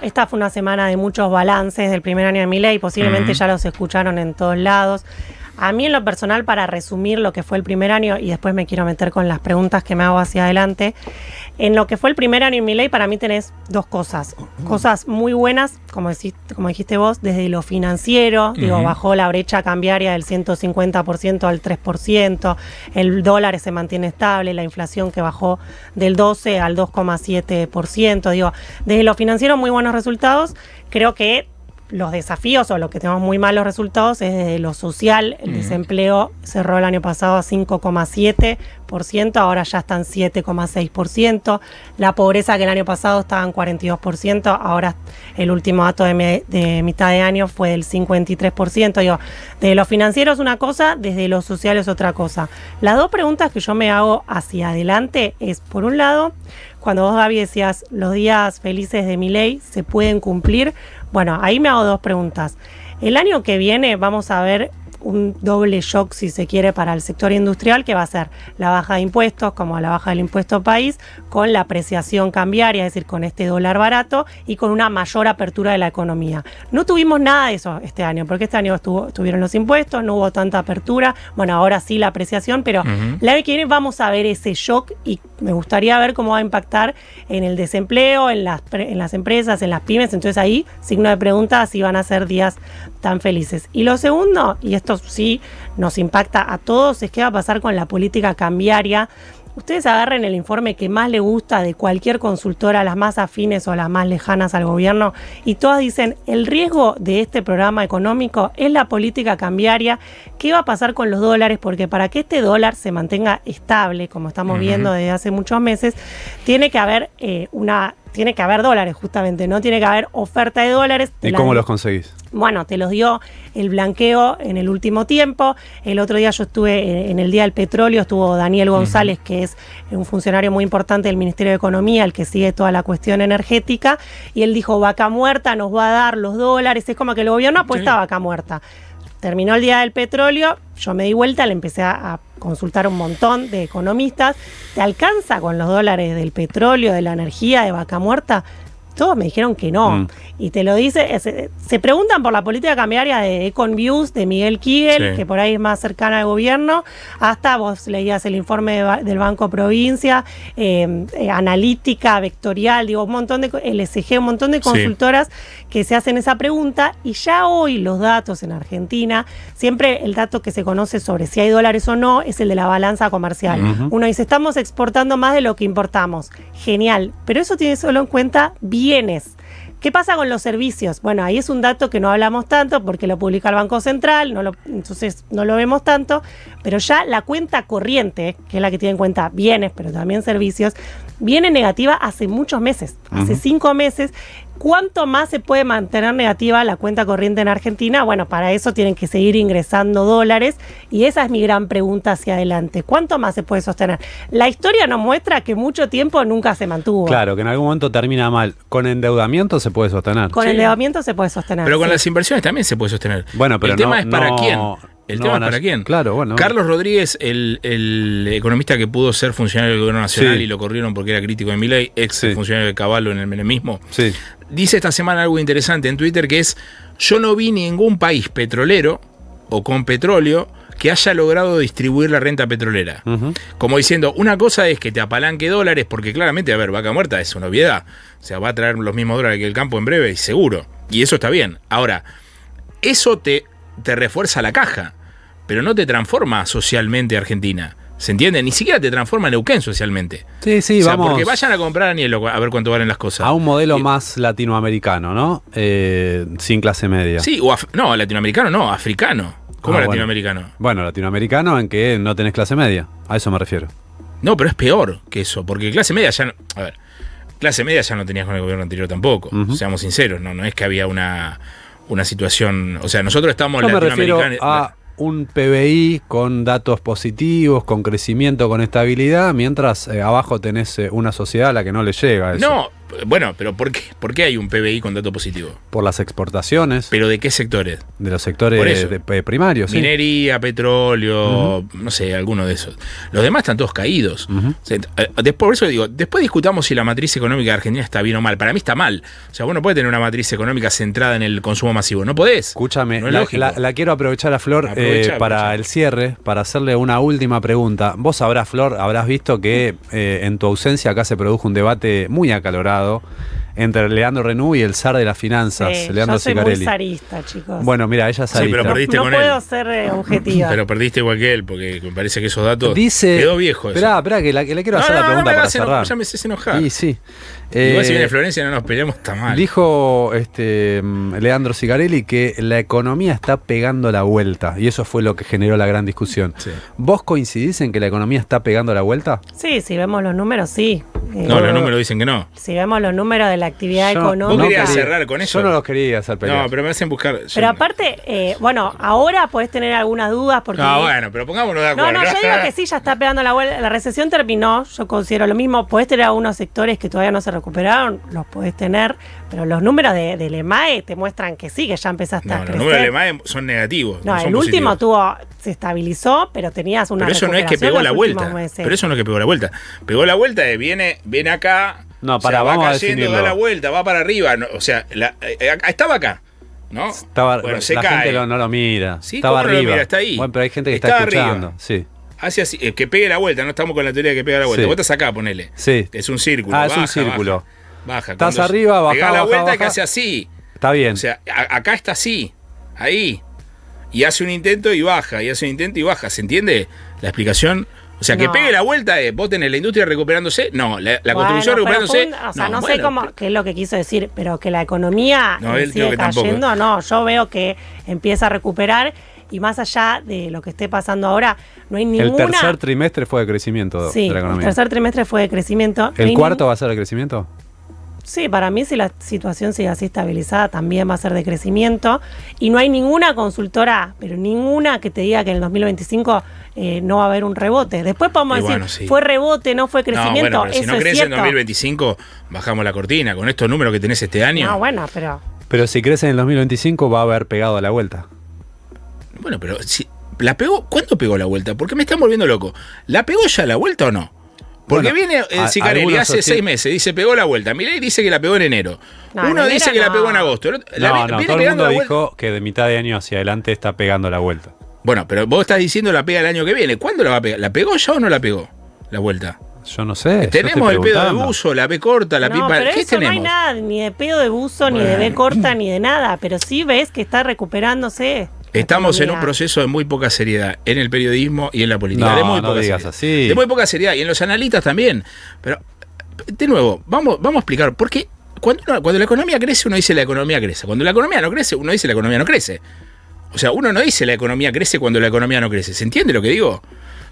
[SPEAKER 3] esta fue una semana de muchos balances del primer año de Milei, posiblemente ya los escucharon en todos lados. A mí en lo personal, para resumir lo que fue el primer año, y después me quiero meter con las preguntas que me hago hacia adelante, en lo que fue el primer año en Milei, para mí tenés dos cosas. Cosas muy buenas, como dijiste vos, desde lo financiero, bajó la brecha cambiaria del 150% al 3%, el dólar se mantiene estable, la inflación que bajó del 12 al 2,7%, desde lo financiero muy buenos resultados. Creo que los desafíos o lo que tenemos muy malos resultados es desde lo social. El desempleo cerró el año pasado a 5,7%, ahora ya está en 7,6%. La pobreza, que el año pasado estaba en 42%, ahora el último dato de mitad de año fue del 53%. Digo, desde lo financiero es una cosa, desde lo social es otra cosa. Las dos preguntas que yo me hago hacia adelante es, por un lado, cuando vos, Gaby, decías los días felices de Milei se pueden cumplir, bueno, ahí me hago dos preguntas. El año que viene vamos a ver un doble shock, si se quiere, para el sector industrial, que va a ser la baja de impuestos, como la baja del impuesto país, con la apreciación cambiaria, es decir, con este dólar barato y con una mayor apertura de la economía. No tuvimos nada de eso este año, porque este año estuvieron los impuestos, no hubo tanta apertura, bueno, ahora sí la apreciación, pero el año que viene vamos a ver ese shock y me gustaría ver cómo va a impactar en el desempleo, en las empresas, en las pymes. Entonces ahí, signo de pregunta, si van a ser días tan felices. Y lo segundo, y esto sí nos impacta a todos, es qué va a pasar con la política cambiaria. Ustedes agarren el informe que más les gusta de cualquier consultora, las más afines o las más lejanas al gobierno, y todas dicen, el riesgo de este programa económico es la política cambiaria. ¿Qué va a pasar con los dólares? Porque para que este dólar se mantenga estable, como estamos viendo desde hace muchos meses, tiene que haber dólares, justamente, ¿no? Tiene que haber oferta de dólares.
[SPEAKER 1] ¿Y cómo los conseguís?
[SPEAKER 3] Bueno, te los dio el blanqueo en el último tiempo. El otro día yo estuve en el Día del Petróleo, estuvo Daniel González, que es un funcionario muy importante del Ministerio de Economía, el que sigue toda la cuestión energética, y él dijo, Vaca Muerta nos va a dar los dólares. Es como que el gobierno apuesta a Vaca Muerta. Terminó el Día del Petróleo, yo me di vuelta, le empecé a consultar un montón de economistas. ¿Te alcanza con los dólares del petróleo, de la energía, de Vaca Muerta? Todos me dijeron que no. Y te lo dice, se preguntan por la política cambiaria de Econviews, de Miguel Kigel, que por ahí es más cercana al gobierno, hasta vos leías el informe del Banco Provincia, analítica, vectorial, digo, un montón de LSG, un montón de consultoras que se hacen esa pregunta. Y ya hoy los datos en Argentina, siempre el dato que se conoce sobre si hay dólares o no es el de la balanza comercial. Uno dice, estamos exportando más de lo que importamos. Genial, pero eso tiene solo en cuenta bienes. ¿Qué pasa con los servicios? Bueno, ahí es un dato que no hablamos tanto porque lo publica el Banco Central, entonces no lo vemos tanto, pero ya la cuenta corriente, que es la que tiene en cuenta bienes, pero también servicios, viene negativa hace muchos meses, hace 5 meses. ¿Cuánto más se puede mantener negativa la cuenta corriente en Argentina? Bueno, para eso tienen que seguir ingresando dólares y esa es mi gran pregunta hacia adelante. ¿Cuánto más se puede sostener? La historia nos muestra que mucho tiempo nunca se mantuvo.
[SPEAKER 1] Claro, que en algún momento termina mal. ¿Con endeudamiento se puede sostener?
[SPEAKER 3] Con endeudamiento se puede sostener.
[SPEAKER 2] Pero con las inversiones también se puede sostener.
[SPEAKER 1] Bueno, pero
[SPEAKER 2] el tema es para quién. El tema es para quién.
[SPEAKER 1] Claro, bueno.
[SPEAKER 2] Carlos Rodríguez, el economista que pudo ser funcionario del gobierno nacional y lo corrieron porque era crítico de Milei, ex funcionario de Caballo en el menemismo, dice esta semana algo interesante en Twitter, que es: yo no vi ningún país petrolero o con petróleo que haya logrado distribuir la renta petrolera. Como diciendo, una cosa es que te apalanque dólares, porque claramente, a ver, Vaca Muerta es una obviedad. O sea, va a traer los mismos dólares que el campo en breve, y seguro. Y eso está bien. Ahora, eso te refuerza la caja, pero no te transforma socialmente Argentina. ¿Se entiende? Ni siquiera te transforma Neuquén socialmente.
[SPEAKER 1] Sí, sí,
[SPEAKER 2] o sea,
[SPEAKER 1] vamos.
[SPEAKER 2] Porque vayan a comprar a Nielo a ver cuánto valen las cosas.
[SPEAKER 1] A un modelo más latinoamericano, ¿no? Sin clase media.
[SPEAKER 2] Sí, no, latinoamericano no, africano. ¿Cómo latinoamericano?
[SPEAKER 1] Bueno, latinoamericano en que no tenés clase media. A eso me refiero.
[SPEAKER 2] No, pero es peor que eso, porque clase media ya no. A ver, clase media ya no tenías con el gobierno anterior tampoco. Seamos sinceros, no es que había una situación. O sea, nosotros estamos latinoamericanos.
[SPEAKER 1] Un PBI con datos positivos, con crecimiento, con estabilidad, mientras abajo tenés una sociedad a la que no le llega eso.
[SPEAKER 2] No, bueno, pero ¿por qué hay un PBI con dato positivo?
[SPEAKER 1] Por las exportaciones.
[SPEAKER 2] ¿Pero de qué sectores?
[SPEAKER 1] De los sectores primarios.
[SPEAKER 2] Minería, petróleo, no sé, alguno de esos. Los demás están todos caídos. O sea, por eso digo, después discutamos si la matriz económica de Argentina está bien o mal. Para mí está mal. O sea, vos no podés tener una matriz económica centrada en el consumo masivo. No podés.
[SPEAKER 1] Escúchame, no la quiero aprovechar a Flor para el cierre, para hacerle una última pregunta. Vos sabrás, Flor, habrás visto que en tu ausencia acá se produjo un debate muy acalorado entre Leandro Renú y el zar de las finanzas,
[SPEAKER 3] Sí,
[SPEAKER 1] Leandro
[SPEAKER 3] yo soy
[SPEAKER 1] Sicarelli.
[SPEAKER 3] muy zarista, chicos.
[SPEAKER 1] Bueno, mira, ella es zarista.
[SPEAKER 2] Sí, pero perdiste
[SPEAKER 3] no
[SPEAKER 2] con
[SPEAKER 3] puedo
[SPEAKER 2] él.
[SPEAKER 3] ser objetiva.
[SPEAKER 2] Pero perdiste igual que él, porque me parece que esos datos
[SPEAKER 1] Dice,
[SPEAKER 2] quedó viejo eso.
[SPEAKER 1] Esperá, que le quiero hacer la pregunta para cerrar.
[SPEAKER 2] Ya me haces enojar.
[SPEAKER 1] Y sí.
[SPEAKER 2] Igual si viene Florencia no nos peleamos, está mal.
[SPEAKER 1] Dijo Leandro Sicarelli que la economía está pegando la vuelta y eso fue lo que generó la gran discusión.
[SPEAKER 2] Sí.
[SPEAKER 1] ¿Vos coincidís en que la economía está pegando la vuelta?
[SPEAKER 3] Sí, si vemos los números, sí.
[SPEAKER 2] No, los números dicen que no.
[SPEAKER 3] Si vemos los números de la actividad
[SPEAKER 1] Yo-
[SPEAKER 3] económica.
[SPEAKER 2] ¿Vos querías cerrar con eso?
[SPEAKER 1] Yo no los quería hacer pelear.
[SPEAKER 2] No, pero me hacen buscar.
[SPEAKER 3] Pero aparte, bueno, ahora podés tener algunas dudas porque...
[SPEAKER 2] No, bueno, pero pongámonos de acuerdo.
[SPEAKER 3] No, yo digo que sí, ya está pegando la vuelta. La recesión terminó, yo considero lo mismo. Podés tener algunos sectores que todavía no se recuperaron, los podés tener, pero los números del EMAE te muestran que sí, que ya empezaste a
[SPEAKER 2] No,
[SPEAKER 3] crecer.
[SPEAKER 2] los números de EMAE son negativos.
[SPEAKER 3] No,
[SPEAKER 2] son
[SPEAKER 3] el último
[SPEAKER 2] positivos.
[SPEAKER 3] se estabilizó, pero tenías una
[SPEAKER 2] Pero eso no es que
[SPEAKER 3] recuperación
[SPEAKER 2] pegó
[SPEAKER 3] los
[SPEAKER 2] la
[SPEAKER 3] últimos
[SPEAKER 2] vuelta.
[SPEAKER 3] meses.
[SPEAKER 2] Pero eso no es que pegó la vuelta. Pegó la vuelta de viene acá.
[SPEAKER 1] No,
[SPEAKER 2] o sea,
[SPEAKER 1] pará,
[SPEAKER 2] va
[SPEAKER 1] vamos a
[SPEAKER 2] cayendo,
[SPEAKER 1] definirlo.
[SPEAKER 2] da la vuelta, va para arriba. O sea, estaba acá. ¿No? Bueno, se
[SPEAKER 1] la
[SPEAKER 2] cae.
[SPEAKER 1] gente no lo mira.
[SPEAKER 2] Sí,
[SPEAKER 1] Estaba
[SPEAKER 2] ¿cómo no lo
[SPEAKER 1] arriba.
[SPEAKER 2] mira? Está ahí.
[SPEAKER 1] Bueno, pero hay gente que está
[SPEAKER 2] Está
[SPEAKER 1] escuchando.
[SPEAKER 2] arriba.
[SPEAKER 1] Sí.
[SPEAKER 2] Hace así, que pegue la vuelta, no estamos con la teoría de que pega la vuelta.
[SPEAKER 1] Sí.
[SPEAKER 2] Vos estás acá, ponele.
[SPEAKER 1] Sí.
[SPEAKER 2] Es un círculo.
[SPEAKER 1] Ah, es un
[SPEAKER 2] baja,
[SPEAKER 1] círculo.
[SPEAKER 2] Baja.
[SPEAKER 1] Estás
[SPEAKER 2] Cuando
[SPEAKER 1] arriba, baja,
[SPEAKER 2] pegá la
[SPEAKER 1] baja,
[SPEAKER 2] vuelta
[SPEAKER 1] baja.
[SPEAKER 2] que hace así.
[SPEAKER 1] Está bien.
[SPEAKER 2] O sea, acá está así. Ahí. Y hace un intento y baja. Y hace un intento y baja. ¿Se entiende la explicación? O sea, que
[SPEAKER 3] No.
[SPEAKER 2] pegue la vuelta es, vos tenés la industria recuperándose. No, la
[SPEAKER 3] Bueno,
[SPEAKER 2] construcción
[SPEAKER 3] pero
[SPEAKER 2] recuperándose.
[SPEAKER 3] o sea, no sé
[SPEAKER 2] bueno,
[SPEAKER 3] qué es lo que quiso decir, pero que la economía
[SPEAKER 2] No, él
[SPEAKER 3] sigue
[SPEAKER 2] creo que tampoco.
[SPEAKER 3] cayendo, no, yo veo que empieza a recuperar y más allá de lo que esté pasando ahora, no hay ninguna...
[SPEAKER 1] El tercer trimestre fue de crecimiento
[SPEAKER 3] Sí,
[SPEAKER 1] de la
[SPEAKER 3] el
[SPEAKER 1] economía.
[SPEAKER 3] tercer trimestre fue de crecimiento. No
[SPEAKER 1] ¿El
[SPEAKER 3] hay
[SPEAKER 1] cuarto va a ser de crecimiento?
[SPEAKER 3] Sí, para mí si la situación sigue así estabilizada también va a ser de crecimiento y no hay ninguna consultora, pero ninguna que te diga que en el 2025 no va a haber un rebote. Después podemos
[SPEAKER 2] Y
[SPEAKER 3] decir,
[SPEAKER 2] bueno, sí.
[SPEAKER 3] fue rebote, no fue
[SPEAKER 2] No,
[SPEAKER 3] crecimiento,
[SPEAKER 2] bueno, pero si
[SPEAKER 3] eso
[SPEAKER 2] no
[SPEAKER 3] es
[SPEAKER 2] crece en
[SPEAKER 3] cierto.
[SPEAKER 2] 2025, bajamos la cortina. Con estos números que tenés este año.
[SPEAKER 3] No, bueno, pero...
[SPEAKER 1] Pero si crece en el 2025 va a haber pegado a la vuelta.
[SPEAKER 2] Bueno, pero si la pegó, ¿cuándo pegó la vuelta? Porque me están volviendo loco. ¿La pegó ya la vuelta o no? Porque
[SPEAKER 1] Bueno,
[SPEAKER 2] viene Sicarelli
[SPEAKER 1] algunos
[SPEAKER 2] hace 6 meses, dice pegó la vuelta. Milei dice que la pegó en enero.
[SPEAKER 3] No,
[SPEAKER 2] Uno
[SPEAKER 3] en
[SPEAKER 2] dice
[SPEAKER 3] enero
[SPEAKER 2] que la
[SPEAKER 3] no.
[SPEAKER 2] pegó en agosto.
[SPEAKER 1] No, todo el
[SPEAKER 2] pegando
[SPEAKER 1] mundo
[SPEAKER 2] la vuelta.
[SPEAKER 1] dijo que de mitad de año hacia adelante está pegando la vuelta.
[SPEAKER 2] Bueno, pero vos estás diciendo la pega el año que viene. ¿Cuándo la va a pegar? ¿La pegó ya o no la pegó? La vuelta.
[SPEAKER 1] Yo no sé.
[SPEAKER 2] Tenemos el pedo de buzo, la B corta, la
[SPEAKER 3] no,
[SPEAKER 2] pipa.
[SPEAKER 3] pero
[SPEAKER 2] ¿Qué
[SPEAKER 3] eso
[SPEAKER 2] tenemos?
[SPEAKER 3] no hay nada, ni de pedo de buzo, ni de B corta, ni de nada. Pero sí ves que está recuperándose. la
[SPEAKER 2] Estamos en un
[SPEAKER 3] economía.
[SPEAKER 2] proceso de muy poca seriedad en el periodismo y en la política.
[SPEAKER 1] No,
[SPEAKER 2] de muy
[SPEAKER 1] no
[SPEAKER 2] poca
[SPEAKER 1] digas
[SPEAKER 2] seriedad.
[SPEAKER 1] así.
[SPEAKER 2] De muy poca seriedad. Y en los analistas también. Pero, de nuevo, vamos a explicar. ¿Por qué? Cuando la economía crece, uno dice la economía crece. Cuando la economía no crece, uno dice la economía no crece. O sea, uno no dice la economía crece cuando la economía no crece. ¿Se entiende lo que digo?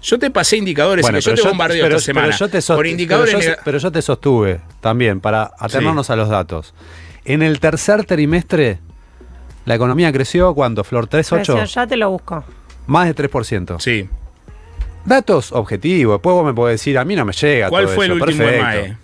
[SPEAKER 2] Yo te pasé indicadores
[SPEAKER 1] Bueno,
[SPEAKER 2] y que yo te bombardeo esta semana por indicadores
[SPEAKER 1] pero yo te sostuve también para atenernos a los datos. En el tercer trimestre, la economía creció, ¿cuánto, Flor? ¿3,8?
[SPEAKER 3] Ya te lo busco.
[SPEAKER 1] Más de 3%.
[SPEAKER 2] Sí.
[SPEAKER 1] Datos objetivos. Después vos me podés decir, a mí no me llega
[SPEAKER 2] ¿Cuál
[SPEAKER 1] todo
[SPEAKER 2] fue el
[SPEAKER 1] eso.
[SPEAKER 2] último
[SPEAKER 1] Perfecto.
[SPEAKER 2] EMAE?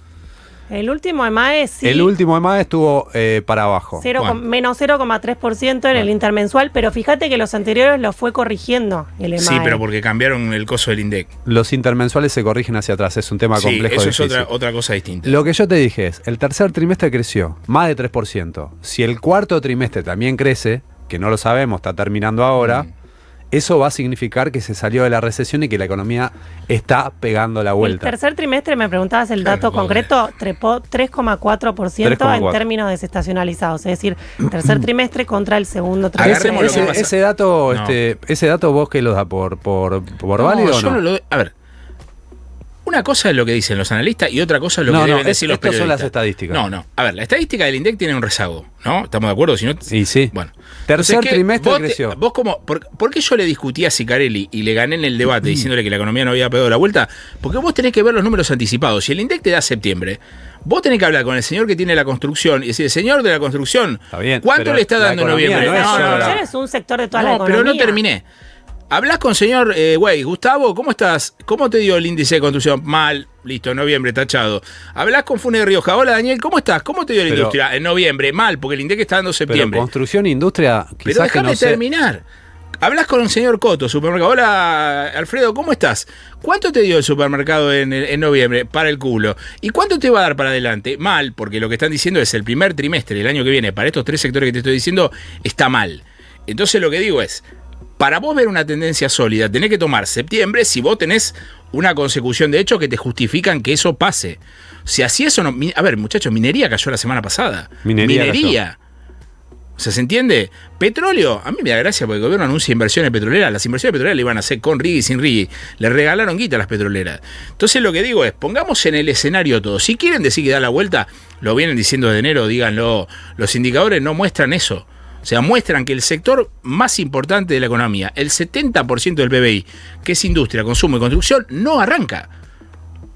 [SPEAKER 3] El último EMAE sí.
[SPEAKER 1] El último EMAE estuvo para abajo.
[SPEAKER 2] Bueno.
[SPEAKER 3] Menos 0,3% en el intermensual, pero fíjate que los anteriores los fue corrigiendo el EMAE.
[SPEAKER 2] Sí, pero porque cambiaron el coso del INDEC.
[SPEAKER 1] Los intermensuales se corrigen hacia atrás. Es un tema
[SPEAKER 2] Sí,
[SPEAKER 1] complejo.
[SPEAKER 2] eso es
[SPEAKER 1] difícil.
[SPEAKER 2] otra cosa distinta.
[SPEAKER 1] Lo que yo te dije es, el tercer trimestre creció más de 3%. Si el cuarto trimestre también crece, que no lo sabemos, está terminando ahora, eso va a significar que se salió de la recesión y que la economía está pegando la
[SPEAKER 3] El
[SPEAKER 1] vuelta.
[SPEAKER 3] tercer trimestre, me preguntabas el dato
[SPEAKER 2] Claro,
[SPEAKER 3] concreto, trepó 3,4%
[SPEAKER 1] 3,4.
[SPEAKER 3] en términos desestacionalizados. Es decir, tercer trimestre contra el segundo trimestre.
[SPEAKER 2] Agarremos lo que pasa.
[SPEAKER 1] Ese dato,
[SPEAKER 2] No.
[SPEAKER 1] ese dato vos que lo da por válido o
[SPEAKER 2] yo
[SPEAKER 1] no?
[SPEAKER 2] no lo doy. A ver, una cosa es lo que dicen los analistas y otra cosa es lo que deben decir los
[SPEAKER 1] estos son
[SPEAKER 2] periodistas.
[SPEAKER 1] las estadísticas.
[SPEAKER 2] No. A ver, la estadística del INDEC tiene un rezago, ¿no? ¿Estamos de acuerdo? Si no,
[SPEAKER 1] Y sí.
[SPEAKER 2] bueno.
[SPEAKER 1] Tercer
[SPEAKER 2] Entonces, ¿qué?
[SPEAKER 1] trimestre
[SPEAKER 2] Vos
[SPEAKER 1] creció.
[SPEAKER 2] ¿Vos cómo? ¿Por qué yo le discutí a Sicarelli y le gané en el debate diciéndole que la economía no había pegado la vuelta? Porque vos tenés que ver los números anticipados. Si el INDEC te da septiembre, vos tenés que hablar con el señor que tiene la construcción y decir, señor de la construcción,
[SPEAKER 1] Está bien,
[SPEAKER 2] ¿cuánto
[SPEAKER 1] pero
[SPEAKER 2] le está
[SPEAKER 1] la
[SPEAKER 2] dando en
[SPEAKER 1] economía
[SPEAKER 2] noviembre?
[SPEAKER 1] no es
[SPEAKER 3] La
[SPEAKER 1] solo
[SPEAKER 3] construcción es un sector de toda la
[SPEAKER 2] No,
[SPEAKER 3] economía.
[SPEAKER 2] pero no terminé. Hablas con señor Gustavo, ¿cómo estás? ¿Cómo te dio el índice de construcción? Mal, listo, en noviembre, tachado. Hablas con Funes de Rioja, hola Daniel, ¿cómo estás? ¿Cómo te dio la
[SPEAKER 1] Pero-
[SPEAKER 2] industria? En noviembre, mal, porque el INDEC está dando
[SPEAKER 1] Pero
[SPEAKER 2] septiembre.
[SPEAKER 1] construcción e industria,
[SPEAKER 2] Pero
[SPEAKER 1] quizás que
[SPEAKER 2] déjame
[SPEAKER 1] no sé.
[SPEAKER 2] terminar. Hablas con un señor Coto, supermercado. Hola, Alfredo, ¿cómo estás? ¿Cuánto te dio el supermercado en noviembre? Para el culo. ¿Y cuánto te va a dar para adelante? Mal, porque lo que están diciendo es el primer trimestre del año que viene, para estos tres sectores que te estoy diciendo, está mal. Entonces lo que digo es, para vos ver una tendencia sólida, tenés que tomar septiembre si vos tenés una consecución de hechos que te justifican que eso pase. Si así eso no... A ver, muchachos, minería cayó la semana pasada. Minería. O sea, ¿se entiende? Petróleo, a mí me da gracia porque el gobierno anuncia inversiones petroleras. Las inversiones petroleras le iban a hacer con RIGI y sin RIGI. Le regalaron guita a las petroleras. Entonces lo que digo es, pongamos en el escenario todo. Si quieren decir que da la vuelta, lo vienen diciendo desde enero, díganlo. Los indicadores no muestran eso. O sea, muestran que el sector más importante de la economía, el 70% del PBI, que es industria, consumo y construcción, no arranca.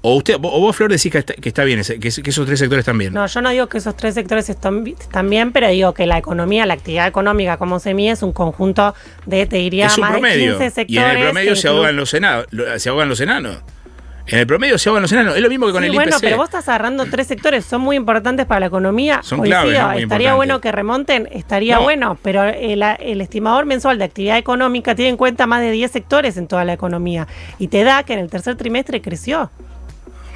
[SPEAKER 2] O vos, Flor, decís que está bien, que esos tres sectores están bien.
[SPEAKER 3] No, yo no digo que esos tres sectores están bien, pero digo que la economía, la actividad económica, como se mide, es un conjunto de, te diría,
[SPEAKER 2] es un
[SPEAKER 3] más
[SPEAKER 2] promedio,
[SPEAKER 3] de 15 sectores.
[SPEAKER 2] Y en el promedio se ahogan los enanos. En el promedio se ahogan los enanos. Es lo mismo que con el IPC.
[SPEAKER 3] Bueno, pero vos estás agarrando tres sectores, son muy importantes para la economía.
[SPEAKER 2] Son claves, ¿no? Muy
[SPEAKER 3] estaría
[SPEAKER 2] importantes.
[SPEAKER 3] bueno que remonten, bueno, pero el estimador mensual de actividad económica tiene en cuenta más de 10 sectores en toda la economía. Y te da que en el tercer trimestre creció.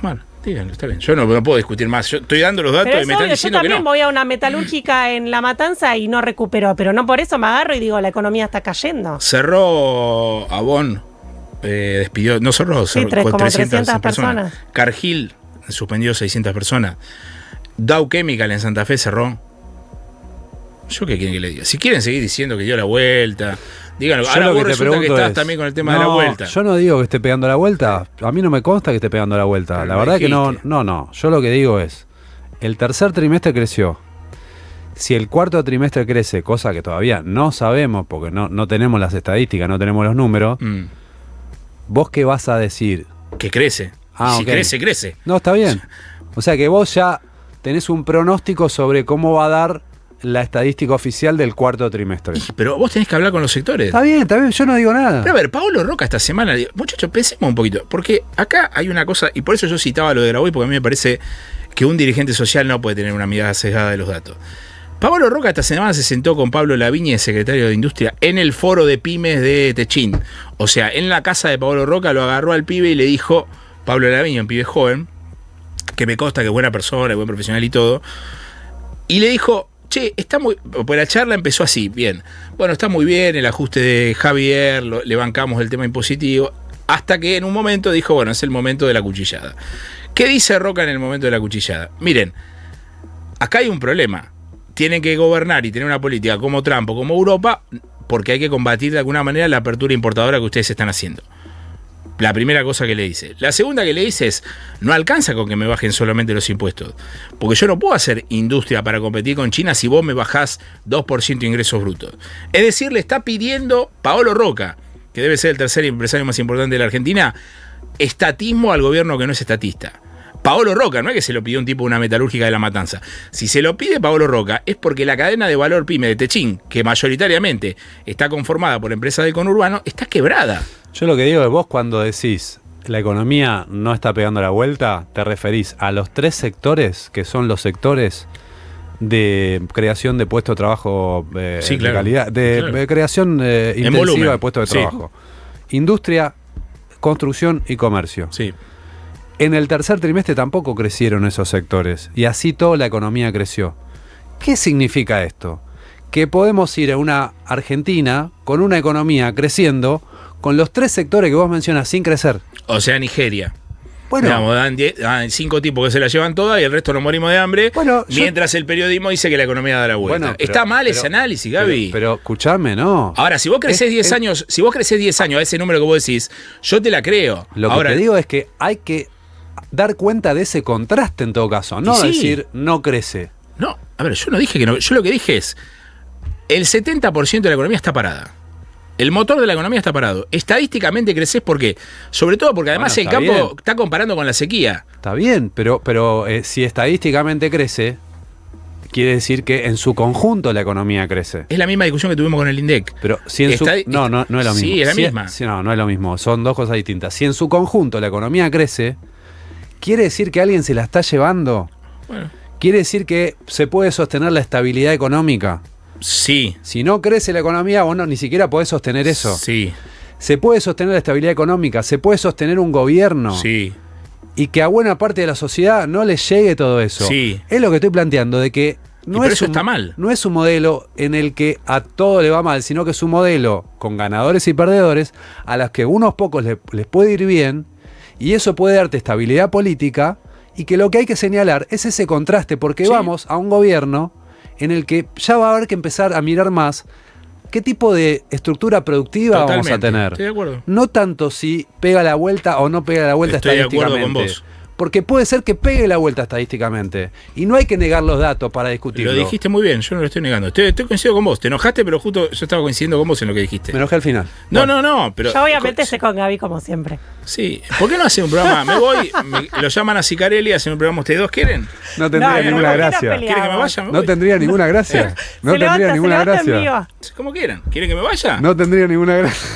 [SPEAKER 2] Bueno, díganlo, está bien. Yo no puedo discutir más. Yo estoy dando los datos y me están diciendo que no.
[SPEAKER 3] Yo también voy a una metalúrgica en La Matanza y no recuperó, pero no por eso me agarro y digo, la economía está cayendo.
[SPEAKER 2] Cerró Avon, despidió, no cerró,
[SPEAKER 3] como 300 personas.
[SPEAKER 2] Cargill suspendió 600 personas. Dow Chemical en Santa Fe cerró. ¿Yo qué quieren que le diga? Si quieren seguir diciendo que dio la vuelta, díganlo. Ahora vos resulta que estás también con el tema de la vuelta.
[SPEAKER 1] Yo no digo que esté pegando la vuelta. A mí no me consta que esté pegando la vuelta. La verdad que no. Yo lo que digo es, el tercer trimestre creció. Si el cuarto trimestre crece, cosa que todavía no sabemos porque no tenemos las estadísticas, no tenemos los números, ¿vos qué vas a decir?
[SPEAKER 2] Que crece. Si crece, crece.
[SPEAKER 1] No, está bien. O sea que vos ya tenés un pronóstico sobre cómo va a dar la estadística oficial del cuarto trimestre.
[SPEAKER 2] Pero vos tenés que hablar con los sectores.
[SPEAKER 1] Está bien, yo no digo nada.
[SPEAKER 2] Pero a ver, Paolo Roca esta semana, muchachos, pensemos un poquito, porque acá hay una cosa, y por eso yo citaba lo de Grabois, porque a mí me parece que un dirigente social no puede tener una mirada sesgada de los datos. Paolo Roca esta semana se sentó con Pablo Lavigne, secretario de Industria, en el foro de pymes de Techín. O sea, en la casa de Paolo Roca lo agarró al pibe y le dijo, Pablo Lavigne, un pibe joven, que me consta que es buena persona, buen profesional y todo, y le dijo, che, pues la charla empezó así, bien. Bueno, está muy bien el ajuste de Javier, le bancamos el tema impositivo, hasta que en un momento dijo, bueno, es el momento de la cuchillada. ¿Qué dice Roca en el momento de la cuchillada? Miren, acá hay un problema. Tienen que gobernar y tener una política como Trump o como Europa, porque hay que combatir de alguna manera la apertura importadora que ustedes están haciendo. La primera cosa que le dice. La segunda que le dice es, no alcanza con que me bajen solamente los impuestos. Porque yo no puedo hacer industria para competir con China si vos me bajás 2% de ingresos brutos. Es decir, le está pidiendo Paolo Roca, que debe ser el tercer empresario más importante de la Argentina, estatismo al gobierno que no es estatista. Paolo Roca, no es que se lo pidió un tipo de una metalúrgica de La Matanza. Si se lo pide Paolo Roca es porque la cadena de valor pyme de Techín, que mayoritariamente está conformada por empresas del conurbano, está quebrada.
[SPEAKER 1] Yo lo que digo es, vos cuando decís la economía no está pegando la vuelta, te referís a los tres sectores que son los sectores de creación de puestos de trabajo
[SPEAKER 2] sí, claro,
[SPEAKER 1] de calidad, de creación intensiva de puestos de trabajo. Sí. Industria, construcción y comercio.
[SPEAKER 2] Sí.
[SPEAKER 1] En el tercer trimestre tampoco crecieron esos sectores y así toda la economía creció. ¿Qué significa esto? Que podemos ir a una Argentina con una economía creciendo con los tres sectores que vos mencionas sin crecer.
[SPEAKER 2] O sea, Nigeria.
[SPEAKER 1] Bueno,
[SPEAKER 2] digamos, dan 5 tipos que se la llevan todas y el resto nos morimos de hambre. Bueno, mientras el periodismo dice que la economía da la vuelta. Bueno, está mal ese análisis, Gaby.
[SPEAKER 1] Pero escuchame, ¿no?
[SPEAKER 2] Ahora, si vos crecés 10 años, si vos crecés 10 años a ese número que vos decís, yo te la creo.
[SPEAKER 1] Lo que te digo es que hay que dar cuenta de ese contraste en todo caso, no decir no crece.
[SPEAKER 2] No, a ver, yo no dije que no. Yo lo que dije es, el 70% de la economía está parada. El motor de la economía está parado. Estadísticamente creces, ¿por qué? Sobre todo porque además el campo está comparando con la sequía.
[SPEAKER 1] Está bien, pero si estadísticamente crece, quiere decir que en su conjunto la economía crece.
[SPEAKER 2] Es la misma discusión que tuvimos con el INDEC.
[SPEAKER 1] Pero si en no es lo mismo.
[SPEAKER 2] Sí, es la misma.
[SPEAKER 1] No es lo mismo. Son dos cosas distintas. Si en su conjunto la economía crece, ¿quiere decir que alguien se la está llevando?
[SPEAKER 2] Bueno.
[SPEAKER 1] ¿Quiere decir que se puede sostener la estabilidad económica?
[SPEAKER 2] Sí.
[SPEAKER 1] Si no crece la economía, vos ni siquiera podés sostener eso.
[SPEAKER 2] Sí.
[SPEAKER 1] Se puede sostener la estabilidad económica, se puede sostener un gobierno.
[SPEAKER 2] Sí.
[SPEAKER 1] Y que a buena parte de la sociedad no le llegue todo eso.
[SPEAKER 2] Sí.
[SPEAKER 1] Es lo que estoy planteando, de que no es
[SPEAKER 2] eso está mal.
[SPEAKER 1] No es un modelo en el que a todo le va mal, sino que es un modelo con ganadores y perdedores a los que unos pocos les puede ir bien Y eso puede darte estabilidad política y que lo que hay que señalar es ese contraste, porque vamos a un gobierno en el que ya va a haber que empezar a mirar más qué tipo de estructura productiva vamos a tener.
[SPEAKER 2] Estoy de acuerdo.
[SPEAKER 1] No tanto si pega la vuelta o no pega la vuelta estadísticamente.
[SPEAKER 2] Estoy de acuerdo con vos.
[SPEAKER 1] Porque puede ser que pegue la vuelta estadísticamente. Y no hay que negar los datos para discutirlo.
[SPEAKER 2] Lo dijiste muy bien, yo no lo estoy negando. Estoy coincido con vos. Te enojaste, pero justo yo estaba coincidiendo con vos en lo que dijiste.
[SPEAKER 1] Me enojé al final.
[SPEAKER 2] No, pero...
[SPEAKER 3] Yo obviamente estoy con Gaby como siempre.
[SPEAKER 2] Sí. ¿Por qué no hacen un programa? Me voy, lo llaman a Sicarelli, hacen un programa ustedes dos, ¿quieren?
[SPEAKER 1] No tendría ninguna gracia.
[SPEAKER 2] ¿Quieren que me vaya?
[SPEAKER 1] No tendría ninguna gracia. No tendría ninguna gracia.
[SPEAKER 2] Como quieran. ¿Quieren que me vaya?
[SPEAKER 1] No tendría ninguna gracia.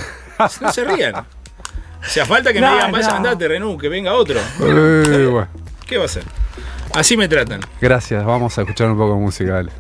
[SPEAKER 2] No se rían. Si hace falta que me digan, vaya, andate, Renú, que venga otro.
[SPEAKER 1] Bueno.
[SPEAKER 2] ¿Qué va a hacer? Así me tratan.
[SPEAKER 1] Gracias, vamos a escuchar un poco de música, dale.